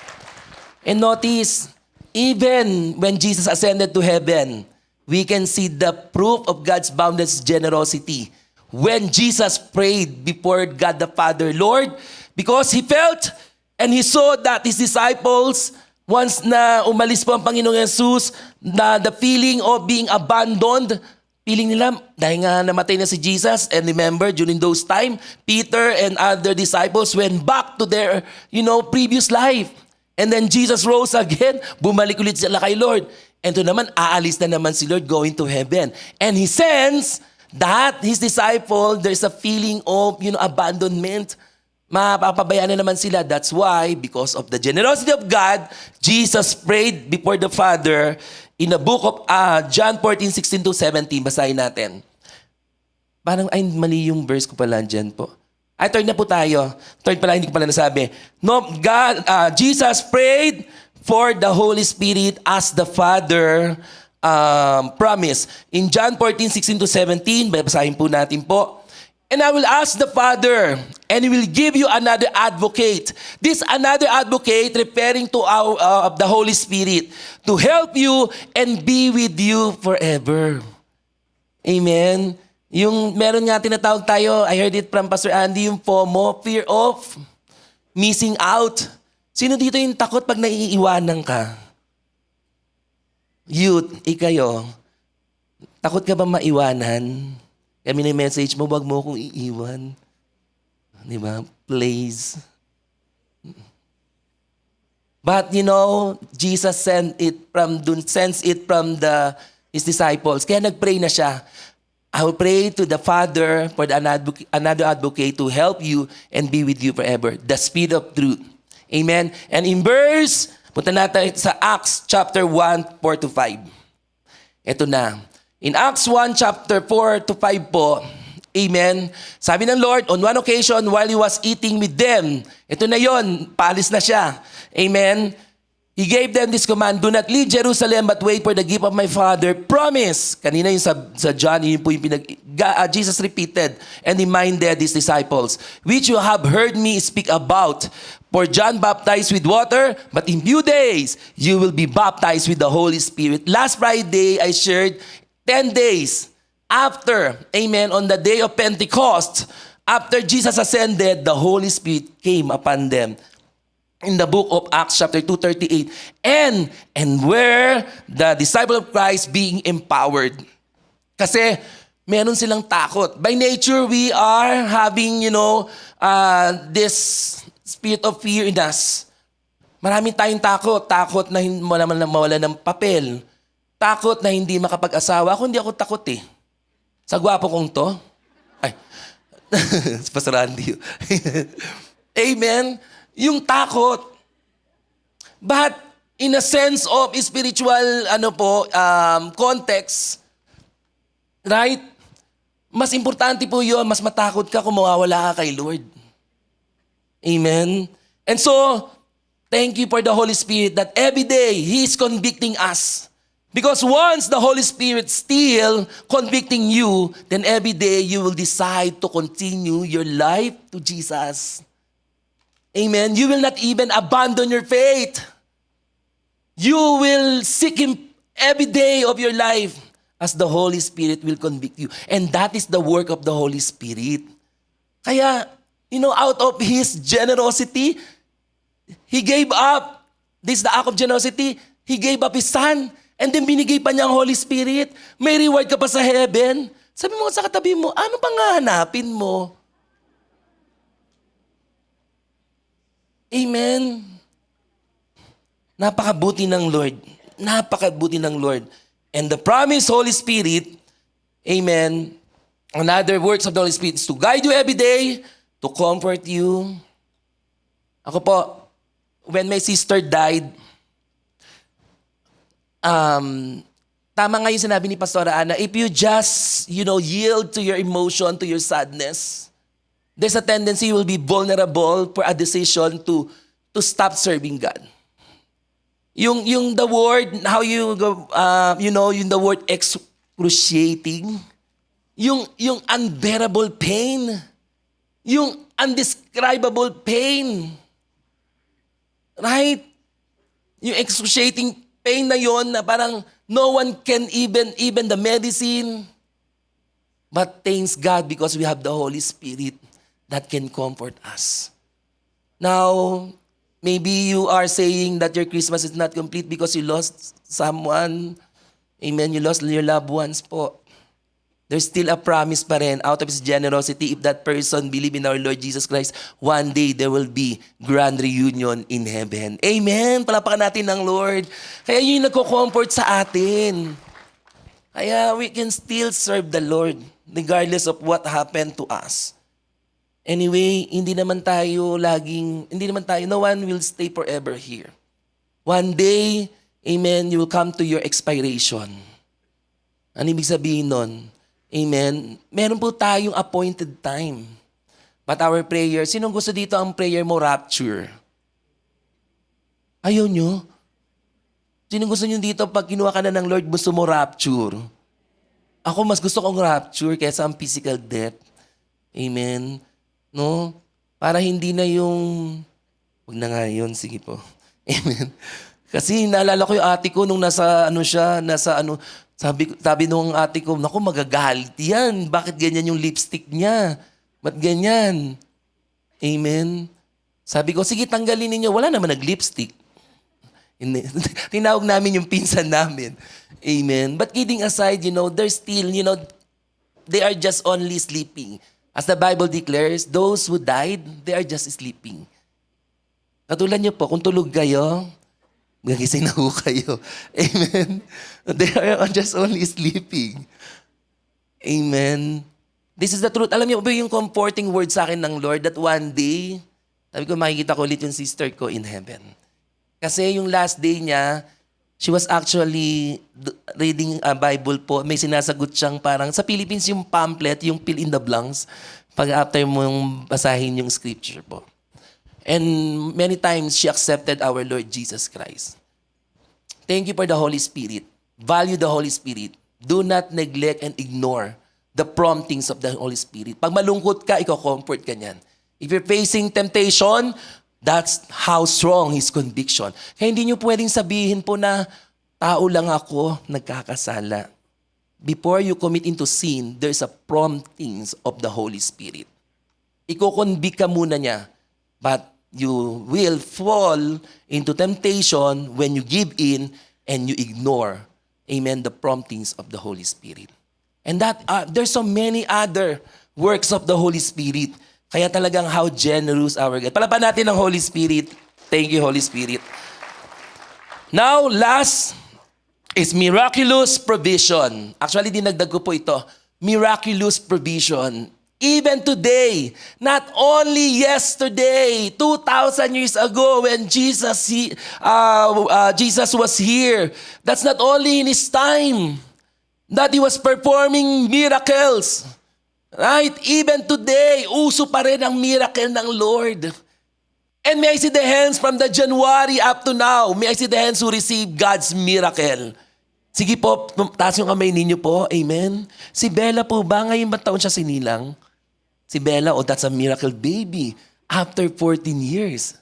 And notice, even when Jesus ascended to heaven, we can see the proof of God's boundless generosity. When Jesus prayed before God the Father, Lord, because He felt and He saw that His disciples, once na umalis po ang Panginoong Jesus, na the feeling of being abandoned, feeling nila, dahil nga namatay na si Jesus, and remember, during those time, Peter and other disciples went back to their, previous life. And then Jesus rose again, bumalik ulit sila kay Lord. And to naman, aalis na naman si Lord going to heaven. And He sensed that His disciple, there's a feeling of, abandonment. Mapapabayaan na naman sila. That's why, because of the generosity of God, Jesus prayed before the Father in the book of John 14:16-17. Basahin natin. Parang, mali yung verse ko pala dyan po. Third na po tayo. Third pala, hindi ko pala nasabi. No, Jesus prayed for the Holy Spirit as the Father promised. In John 14:16-17, basahin po natin po. And I will ask the Father, and He will give you another advocate. This another advocate referring to the Holy Spirit to help you and be with you forever. Amen. Yung meron nga tinatawag tayo, I heard it from Pastor Andy, yung FOMO, fear of missing out. Sino dito yung takot pag naiiwanan ka? Youth, ikayo, takot ka ba maiwanan? Kami na message mo, wag mo akong iiwan. Di ba? Please. But Jesus sends it from His disciples. Kaya nagpray na siya. I will pray to the Father for another advocate to help you and be with you forever. The Spirit of truth. Amen. And in verse, punta natin sa Acts chapter 1, 4-5. Ito na. In Acts 1, chapter 4-5 po, amen, sabi ng Lord, on one occasion while He was eating with them, ito na yon, paalis na siya, amen, He gave them this command, do not leave Jerusalem but wait for the gift of my Father. Promise. Kanina yung sa John, yun po yung Jesus repeated and reminded His disciples, which you have heard me speak about. For John baptized with water, but in few days, you will be baptized with the Holy Spirit. Last Friday, I shared 10 days after, amen, on the day of Pentecost, after Jesus ascended, the Holy Spirit came upon them. In the book of Acts chapter 2:38, and where the disciple of Christ being empowered. Kasi meron silang takot. By nature, we are having, this spirit of fear in us. Maraming tayong takot. Takot na mawala ng papel. Takot na hindi makapag-asawa. Ako hindi ako takot eh. Sa gwapo kong to. Ay. Pastor Randy. Amen. Yung takot. But in a sense of spiritual context, right? Mas importante po yun, mas matakot ka kung mawawala ka kay Lord. Amen? And so, thank you for the Holy Spirit that every day, He is convicting us. Because once the Holy Spirit still convicting you, then every day you will decide to continue your life to Jesus. Amen? You will not even abandon your faith. You will seek Him every day of your life as the Holy Spirit will convict you. And that is the work of the Holy Spirit. Kaya, out of His generosity, He gave up. This is the act of generosity. He gave up His Son. And then binigay pa niya ang Holy Spirit. May reward ka pa sa heaven. Sabi mo sa katabi mo, ano pang hahanapin mo? Amen. Napakabuti ng Lord. Napakabuti ng Lord. And the promised Holy Spirit, amen, another works of the Holy Spirit is to guide you every day, to comfort you. Ako po, when my sister died, tama nga yung sinabi ni Pastora Ana, if you just, yield to your emotion, to your sadness, there's a tendency you will be vulnerable for a decision to stop serving God. Yung the word, how you go, yung the word excruciating, yung unbearable pain, yung undescribable pain. Right? Yung excruciating pain na yon na parang no one can even the medicine. But thanks God because we have the Holy Spirit that can comfort us. Now, maybe you are saying that your Christmas is not complete because you lost someone. Amen. You lost your loved ones po. There's still a promise pa rin out of His generosity. If that person believe in our Lord Jesus Christ, one day there will be grand reunion in heaven. Amen. Palapakan natin ng Lord. Kaya yun yung nagko-comfort sa atin. Kaya we can still serve the Lord regardless of what happened to us. Anyway, no one will stay forever here. One day, amen, you will come to your expiration. Ano ibig sabihin nun? Amen. Meron po tayong appointed time. But our prayer, sinong gusto dito ang prayer mo rapture? Ayaw nyo? Sinong gusto nyo dito pag kinuha ka na ng Lord, gusto mo rapture? Ako mas gusto kong rapture kaysa ang physical death. Amen. No? Para hindi na yung... Huwag na nga yun, sige po. Amen. Kasi naalala ko yung ate ko nung sabi nung ate ko, naku, magagalit yan. Bakit ganyan yung lipstick niya? Ba't ganyan? Amen. Sabi ko, sige, tanggalin ninyo. Wala naman nag-lipstick. Tinawag namin yung pinsan namin. Amen. But kidding aside, they're still, they are just only sleeping. As the Bible declares, those who died, they are just sleeping. Katulad niyo po, kung tulog kayo, magising na ho kayo. Amen. They are just only sleeping. Amen. This is the truth. Alam niyo ba yung comforting word sa akin ng Lord that one day, sabi ko, makikita ko ulit yung sister ko in heaven. Kasi yung last day niya, she was actually reading a Bible po. May sinasagot siyang parang, sa Philippines yung pamphlet, yung fill in the blanks, pag after mo yung basahin yung scripture po. And many times, she accepted our Lord Jesus Christ. Thank you for the Holy Spirit. Value the Holy Spirit. Do not neglect and ignore the promptings of the Holy Spirit. Pag malungkot ka, ikaw comfort ka niyan. If you're facing temptation, That's how strong his conviction. Kaya hindi nyo pwedeng sabihin po na tao lang ako nagkakasala. Before you commit into sin, there's a promptings of the Holy Spirit. Iko-convict ka muna niya. But you will fall into temptation when you give in and you ignore, amen, the promptings of the Holy Spirit. And that there's so many other works of the Holy Spirit. Kaya talagang how generous our God. Palapan natin ang Holy Spirit. Thank you, Holy Spirit. Now, last is miraculous provision. Actually, dinagdag ko po ito. Miraculous provision. Even today, not only yesterday, 2,000 years ago when Jesus was here, that's not only in His time that He was performing miracles. Right? Even today, uso pa rin ang miracle ng Lord. And may I see the hands from the January up to now? May I see the hands who receive God's miracle? Sige po, taas yung kamay ninyo po. Amen. Si Bella po ba? Ngayon ba taon siya sinilang? Si Bella, that's a miracle baby. After 14 years.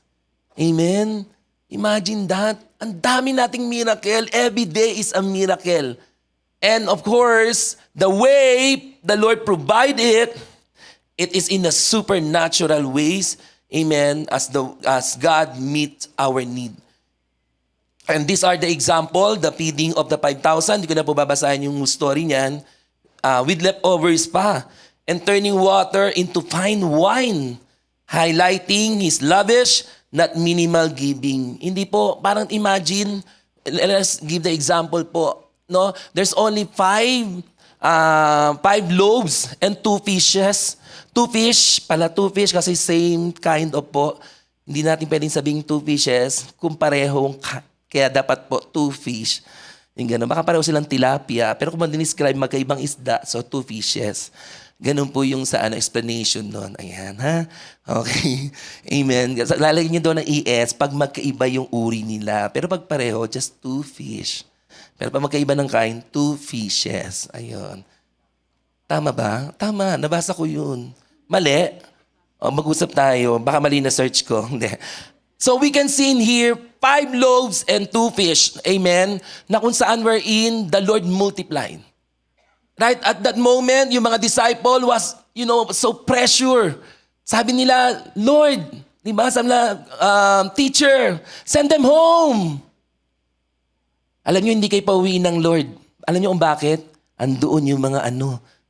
Amen. Imagine that. Ang dami nating miracle. Every day is a miracle. And of course, the way the Lord provided it is in a supernatural ways. Amen. As God meets our need. And these are the example, the feeding of the 5,000. Hindi ko na po babasahin yung story niyan. With leftovers pa. And turning water into fine wine. Highlighting His lavish, not minimal giving. Hindi po, parang imagine, let's give the example po. No, there's only five loaves and 2 fishes. 2 fish, pala 2 fish kasi same kind of po. Hindi natin pwedeng sabing 2 fishes kung parehong kaya dapat po 2 fish. Yung gano'n. Baka pareho silang tilapia. Pero kung man-describe magkaibang isda, so 2 fishes. Ganun po yung sa explanation doon. Ayan, ha? Okay. Amen. Lalagyan nyo doon ng ES pag magkaiba yung uri nila. Pero pag pareho, just 2 fish. Pero pag magkaiba ng kain, 2 fishes. Ayun. Tama ba? Tama. Nabasa ko yun. Mali? O, mag-usap tayo. Baka mali na search ko. Hindi. So we can see in here, 5 loaves and 2 fish. Amen? Na kung saan we're in, the Lord multiplied. Right? At that moment, yung mga disciple was, so pressure. Sabi nila, Lord, di ba? Sabi nila, teacher, send them home. Alam nyo, hindi kayo pauwiin ng Lord. Alam nyo kung bakit? Andoon yung mga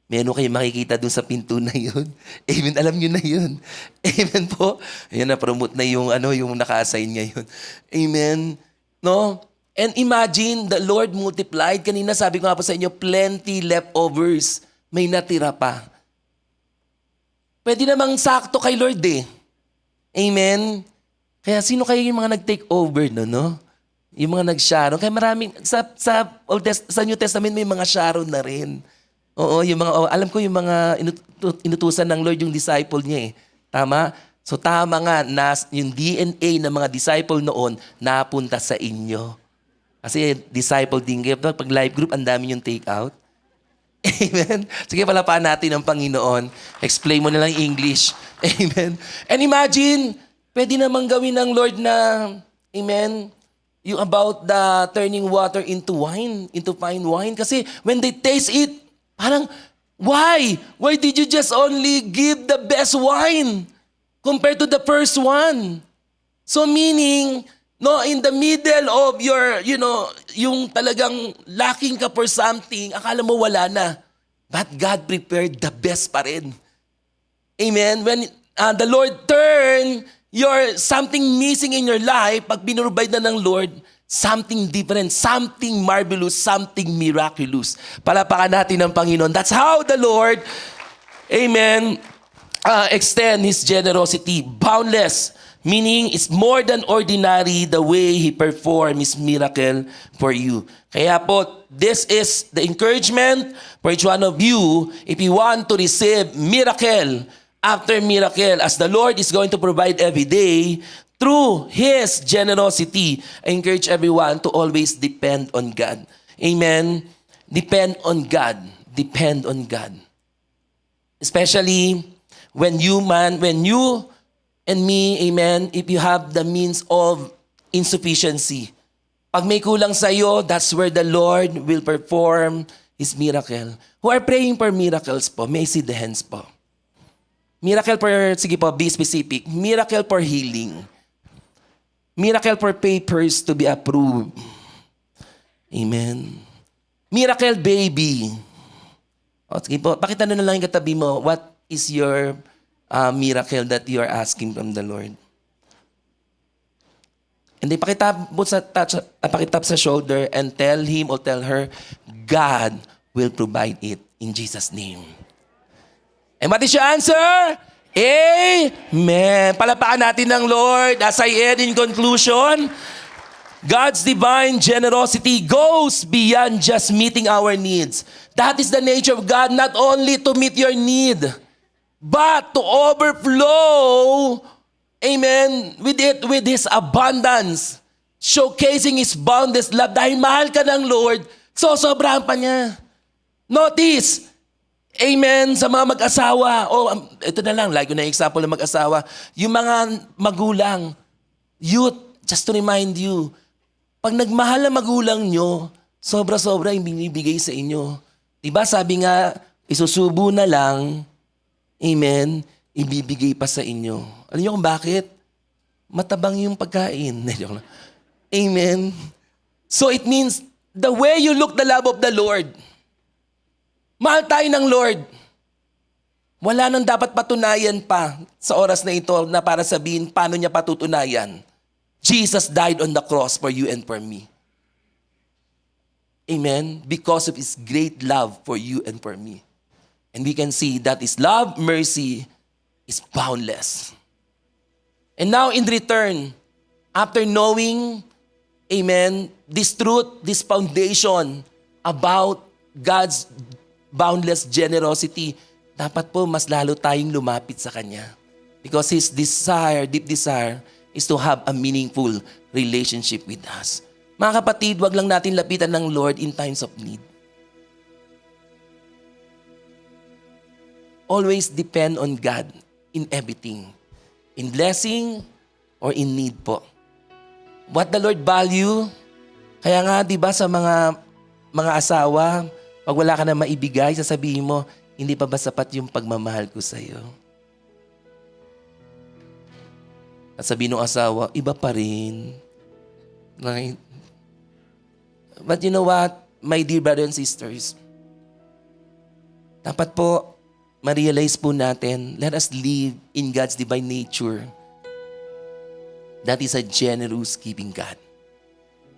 meron kayo makikita doon sa pinto na yun. Amen, alam nyo na yun. Amen po. Ayan, na-promote na yung, yung naka-assign ngayon. Amen. No? And imagine, the Lord multiplied. Kanina sabi ko nga po sa inyo, plenty leftovers. May natira pa. Pwede namang sakto kay Lord eh. Amen. Kaya sino kayo yung mga nag-take over no? Yung mga nag-sharon. Kaya maraming, sa New Testament may mga sharon na rin. Oo, yung mga, alam ko yung mga inutusan ng Lord yung disciple niya eh. Tama? So tama nga, yung DNA ng mga disciple noon, napunta sa inyo. Kasi disciple din kayo. Pag live group, ang dami yung take out. Amen? Sige, palapaan natin ang Panginoon. Explain mo na lang English. Amen? And imagine, pwede namang gawin ng Lord na, amen, yung about the turning water into wine, into fine wine. Kasi when they taste it, parang, why? Why did you just only give the best wine compared to the first one? So meaning, no, in the middle of your, yung talagang lacking ka for something, akala mo wala na. But God prepared the best pa rin. Amen? When the Lord turn something missing in your life, pag pinrovide na ng Lord, something different, something marvelous, something miraculous. Palapakan natin ng Panginoon. That's how the Lord, amen, extend His generosity. Boundless, meaning it's more than ordinary the way He performed His miracle for you. Kaya po, this is the encouragement for each one of you if you want to receive miracle after miracle as the Lord is going to provide every day. Through His generosity, I encourage everyone to always depend on God. Amen? Depend on God. Depend on God. Especially when you and me, amen, if you have the means of insufficiency. Pag may kulang sa iyo, that's where the Lord will perform His miracle. Who are praying for miracles po, may I see the hands po. Miracle for, sige po, be specific. Miracle for healing. Miracle for papers to be approved. Amen. Miracle baby. O, sige po, pakita na lang yung katabi mo, what is your miracle that you are asking from the Lord? And then pakitap sa shoulder and tell him or tell her, God will provide it in Jesus' name. And what is your answer? Amen. Palapakan natin ng Lord. As I end in conclusion, God's divine generosity goes beyond just meeting our needs. That is the nature of God, not only to meet your need, but to overflow, amen, with His abundance, showcasing His boundless love. Dahil mahal ka ng Lord, so sobrahan pa niya. Notice, amen, sa mga mag-asawa, ito na lang, like yung example ng mag-asawa, yung mga magulang, youth, just to remind you, pag nagmahal na magulang nyo, sobra-sobra yung binibigay sa inyo. Diba sabi nga, isusubo na lang, amen, ibibigay pa sa inyo. Alam niyo kung bakit? Matabang yung pagkain. Amen. So it means, the way you look the love of the Lord, mahal tayo ng Lord. Wala nang dapat patunayan pa sa oras na ito na para sabihin paano niya patutunayan. Jesus died on the cross for you and for me. Amen? Because of His great love for you and for me. And we can see that His love, mercy is boundless. And now in return, after knowing, amen, this truth, this foundation about God's boundless generosity, dapat po mas lalo tayong lumapit sa Kanya. Because His desire, deep desire, is to have a meaningful relationship with us. Mga kapatid, wag lang natin lapitan ng Lord in times of need. Always depend on God in everything. In blessing or in need po. What the Lord value, kaya nga 'di ba sa mga asawa, pag wala ka na maibigay, sasabihin mo, hindi pa ba sapat yung pagmamahal ko sa iyo? At sabihin ng asawa, iba pa rin. Right? But you know what, my dear brothers and sisters, dapat po ma-realize po natin, let us live in God's divine nature. That is a generous giving God.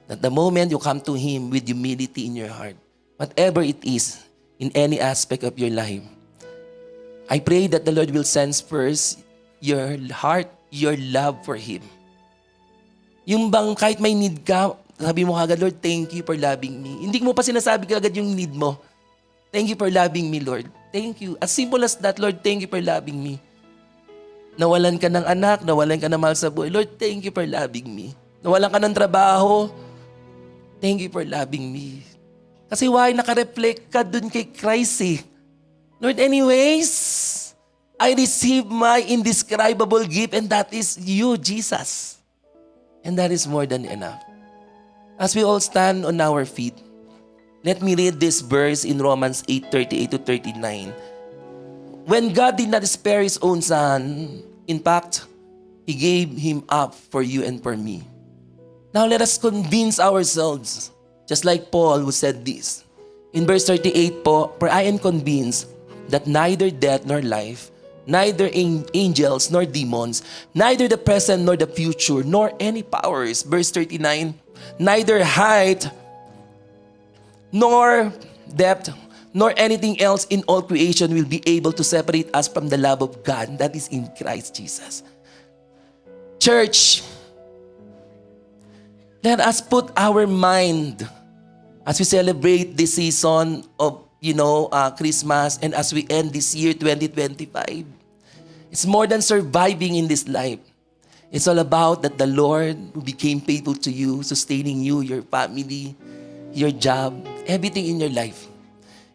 That the moment you come to Him with humility in your heart, whatever it is, in any aspect of your life, I pray that the Lord will sense first your heart, your love for Him. Yung bang kahit may need ka, sabi mo kagad, Lord, thank you for loving me. Hindi mo pa sinasabi kagad yung need mo. Thank you for loving me, Lord. Thank you. As simple as that, Lord, thank you for loving me. Nawalan ka ng anak, nawalan ka ng mahal sa buhay. Lord, thank you for loving me. Nawalan ka ng trabaho, thank you for loving me. Kasi why? Naka-reflect ka dun kay Christ eh. Lord, anyways, I receive my indescribable gift and that is you, Jesus. And that is more than enough. As we all stand on our feet, let me read this verse in Romans 8:38 to 39. When God did not spare His own Son, in fact, He gave Him up for you and for me. Now let us convince ourselves, just like Paul who said this. In verse 38 po, for I am convinced that neither death nor life, neither angels nor demons, neither the present nor the future, nor any powers. Verse 39, neither height nor depth, nor anything else in all creation will be able to separate us from the love of God that is in Christ Jesus. Church, let us put our mind as we celebrate this season of, Christmas and as we end this year, 2025. It's more than surviving in this life. It's all about that the Lord who became faithful to you, sustaining you, your family, your job, everything in your life.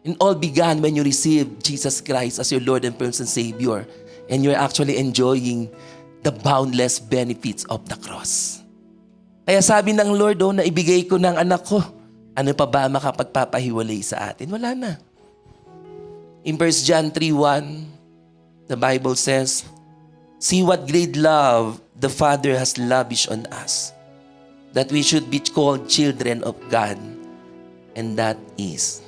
And all began when you received Jesus Christ as your Lord and personal Savior. And you're actually enjoying the boundless benefits of the cross. Kaya sabi ng Lord, na ibigay ko ng anak ko, ano pa ba makapagpapahiwalay sa atin? Wala na. In 1 John 3:1, the Bible says, "See what great love the Father has lavished on us, that we should be called children of God, and that is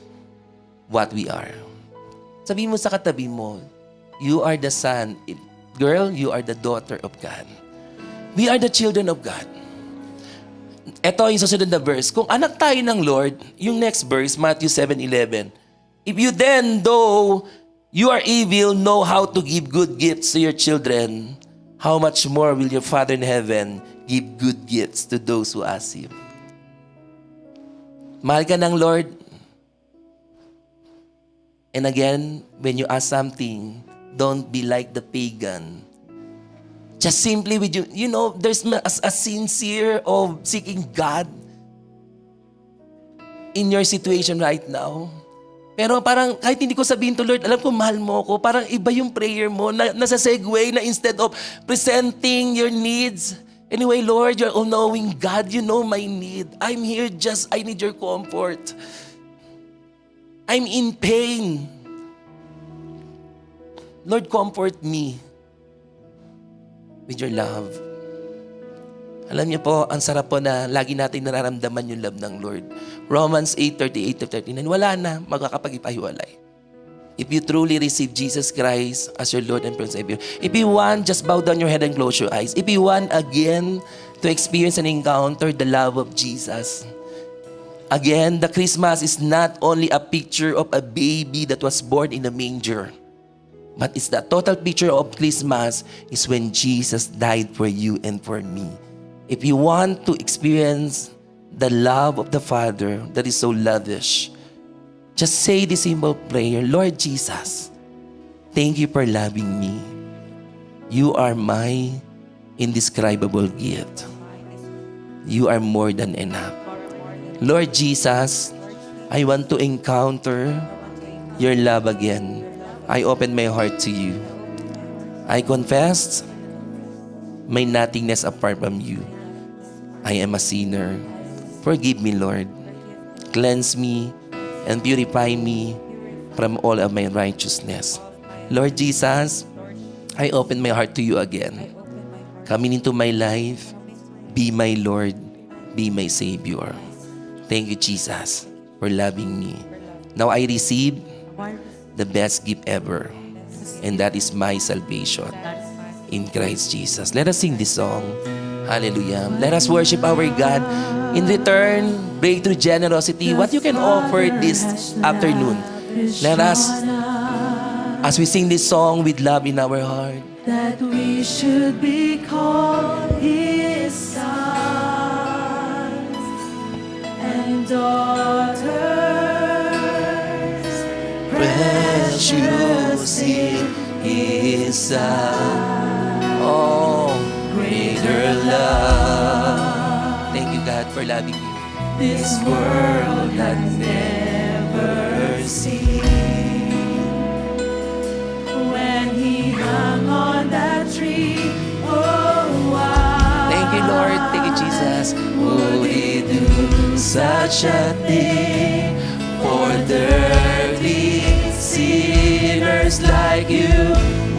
what we are." Sabi mo sa katabi mo, you are the son. Girl, you are the daughter of God. We are the children of God. Ito yung susunod na verse. Kung anak tayo ng Lord, yung next verse, Matthew 7:11, "If you then, though you are evil, know how to give good gifts to your children, how much more will your Father in heaven give good gifts to those who ask Him?" Mahal ka ng Lord. And again, when you ask something, don't be like the pagan. Just simply with you know, there's a sincere of seeking God in your situation right now. Pero parang kahit hindi ko sabihin to Lord, alam ko mahal mo ako, parang iba yung prayer mo, nasa segue na instead of presenting your needs. Anyway, Lord, you're all-knowing God, you know my need. I'm here I need your comfort. I'm in pain. Lord, comfort me with your love. Alam niyo po, ang sarap po na lagi natin nararamdaman yung love ng Lord. Romans 8:38-39, wala na magkakapag-ipahiwalay. If you truly receive Jesus Christ as your Lord and Savior, if you want, just bow down your head and close your eyes. If you want again to experience and encounter the love of Jesus, again, the Christmas is not only a picture of a baby that was born in a manger, but it's the total picture of Christmas is when Jesus died for you and for me. If you want to experience the love of the Father that is so lavish, just say this simple prayer, Lord Jesus, thank you for loving me. You are my indescribable gift. You are more than enough. Lord Jesus, I want to encounter your love again. I open my heart to you. I confess my nothingness apart from you. I am a sinner. Forgive me, Lord. Cleanse me and purify me from all of my righteousness. Lord Jesus, I open my heart to you again. Come into my life. Be my Lord. Be my Savior. Thank you, Jesus, for loving me. Now I receive the best gift ever, and that is my salvation in Christ Jesus. Let us sing this song. Hallelujah. Let us worship our God. In return, breakthrough generosity, what you can offer this afternoon. Let us, as we sing this song with love in our heart, that we should be called His sons and daughters, precious in His sight. Oh, greater love. Thank you, God, for loving me. this world has never seen. When He hung on that tree, oh, wow. Thank you, Lord. Thank you, Jesus. Would He do such a thing for dirty sinners like you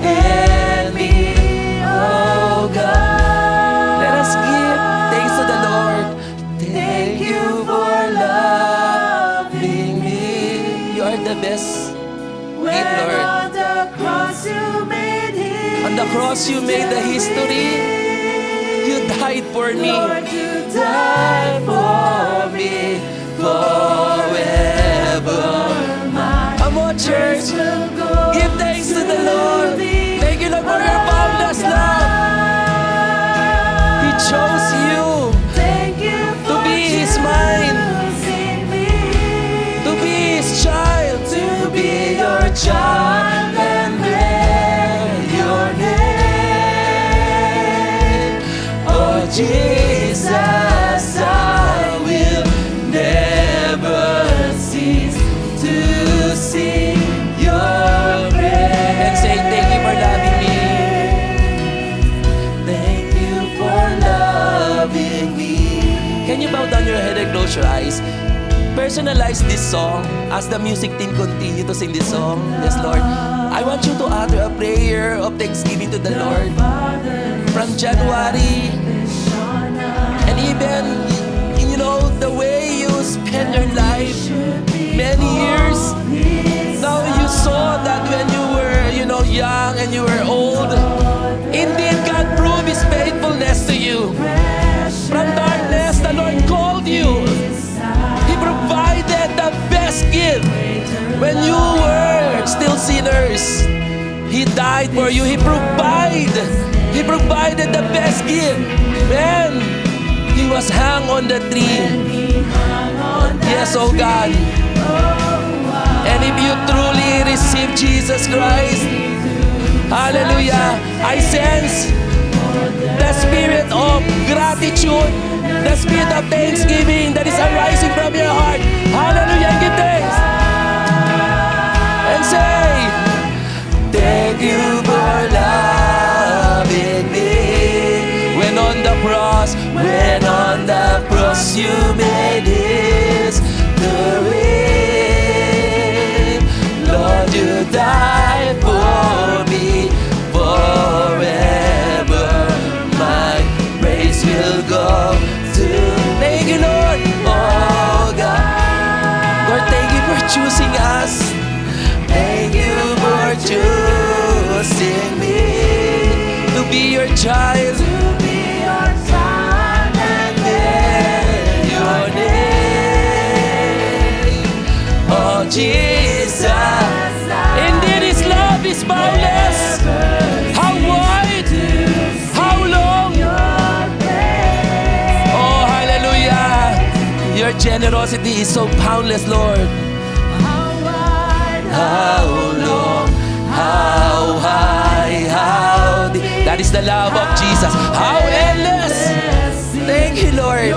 and me? Oh, God. Let us give thanks to the Lord. Thank you for loving me. You are the best. When Gift, Lord. on the cross you made His On the cross, you made the history. You died for me. Lord, you died for me forever. Come on, church. will go Give thanks to the Lord. Thank you, Lord, for your boundless love. He chose you Thank you to for be His mind, choosing me, to be His child, to be your child, and bear your name. Oh, Jesus, I will never cease to sing your praise. And say, thank you for loving me. memorize this song as the music team continue to sing this song. Yes, Lord. I want you to utter a prayer of thanksgiving to the Lord from January, and even, you know, the way you spend your life many years. Now you saw that when you were, you know, young and you were old, indeed God proved His faithfulness to you. From darkness, the Lord called you. He provided the best gift when you were still sinners. He died for you. He provided the best gift when He was hung on the tree. Yes, oh God. And if you truly receive Jesus Christ, hallelujah, I sense the spirit of gratitude, the spirit of thanksgiving that is arising from your heart. Hallelujah, give thanks. And say, thank you for loving me. When on the cross you made history. Lord, you died for me forever. My praise will go to. Thank you, Lord. Oh God. Lord, thank you for choosing us. Thank you for choosing me to be your child. And then your name, oh Jesus. Indeed, His love is boundless. How wide, how long. Oh, hallelujah. Your generosity is so boundless, Lord. How long, how high, how deep. That is the love of Jesus. How endless. Thank you, Lord.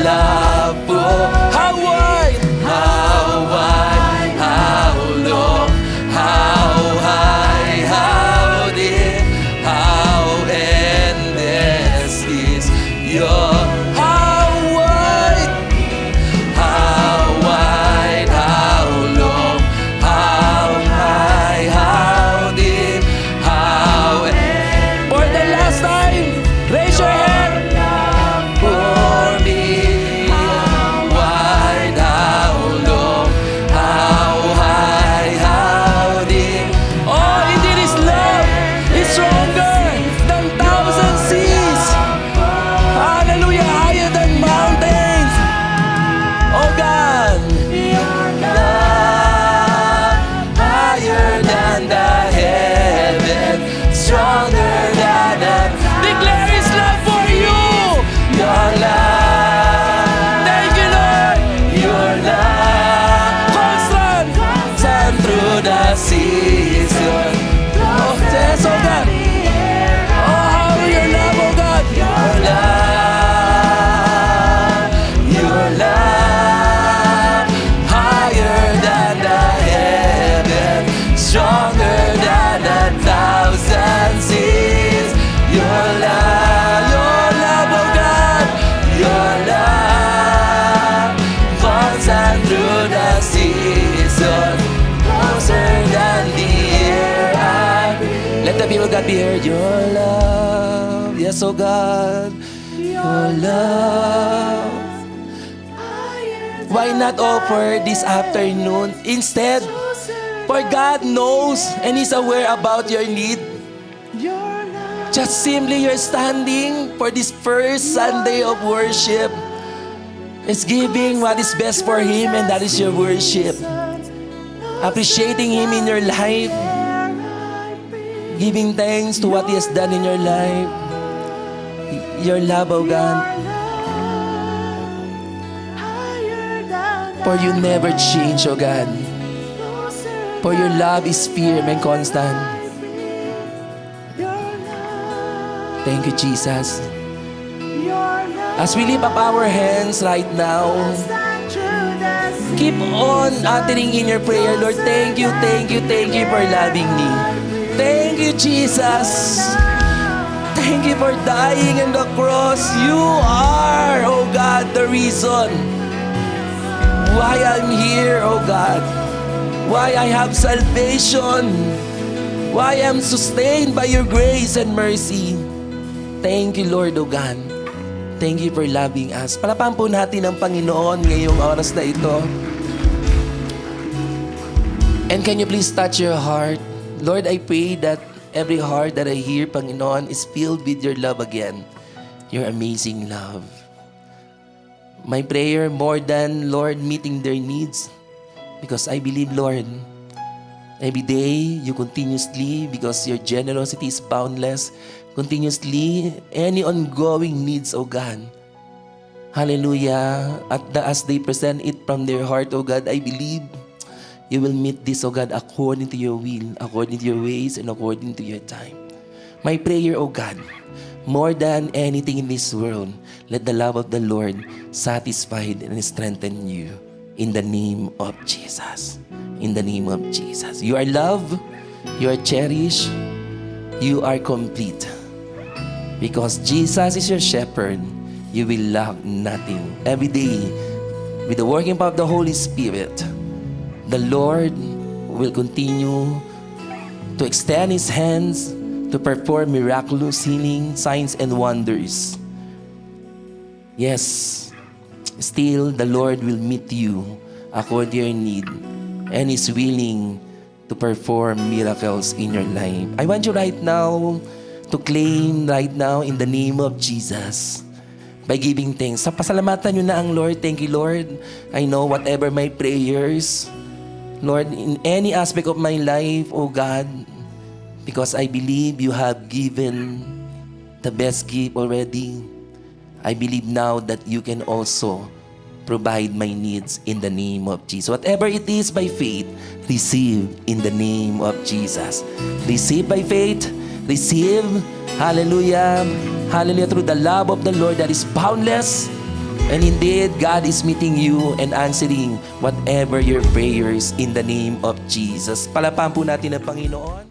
Love for how wide, how long, how high, how deep, how endless is your. How wide, how long, how high, how deep, how. For the last time, raise your hand. For me, how wide, how long, how high, how deep. Oh, indeed His love is stronger than thousand seas. Hallelujah, higher than mountains. Oh God, love higher than the heaven, stronger than the. Declare His love for you. Your love, thank you, Lord. Your love, constant through the season. Oh, yes, oh God. Oh, how your love, oh God. Your love, higher than the heaven, stronger than a thousand seas. Your love, oh God. Your love, constant through the season, closer than the air I breathe. Let the people of God be heard. Your love, yes, oh God. Your love. Why not offer this afternoon instead? For God knows and He's aware about your need. Just simply you're standing for this first Sunday of worship. It's giving what is best for Him, and that is your worship. Appreciating Him in your life. Giving thanks to what He has done in your life. Your love, oh God. For you never change, oh God. For your love is firm and constant. Thank you, Jesus. As we lift up our hands right now, keep on uttering in your prayer, Lord, thank you for loving me. Thank you, Jesus. Thank you for dying on the cross. You are, oh God, the reason why I'm here, oh God. Why I have salvation. Why I'm sustained by your grace and mercy. Thank you, Lord, oh God. Thank you for loving us. Palapahan po natin ang Panginoon ngayong oras na ito. And can you please touch your heart? Lord, I pray that every heart that I hear, Panginoon, is filled with your love again. Your amazing love. My prayer more than, Lord, meeting their needs. Because I believe, Lord, every day you continuously, because your generosity is boundless, continuously, any ongoing needs, O God. Hallelujah. As they present it from their heart, O God, I believe you will meet this, O God, according to your will, according to your ways, and according to your time. My prayer, O God, more than anything in this world, let the love of the Lord satisfy and strengthen you. In the name of Jesus. In the name of Jesus. You are loved. You are cherished. You are complete. Because Jesus is your shepherd, you will lack nothing. Every day, with the working power of the Holy Spirit, the Lord will continue to extend His hands to perform miraculous healing, signs, and wonders. Yes, still the Lord will meet you according to your need and is willing to perform miracles in your life. I want you right now to claim right now in the name of Jesus by giving thanks. Sa pasalamatan nyo na ang Lord. Thank you, Lord. I know whatever my prayers, Lord, in any aspect of my life, oh God, because I believe you have given the best gift already. I believe now that you can also provide my needs in the name of Jesus. Whatever it is by faith, receive in the name of Jesus. Receive by faith, receive, hallelujah, hallelujah, through the love of the Lord that is boundless. And indeed, God is meeting you and answering whatever your prayers in the name of Jesus. Palapahan po natin ang Panginoon.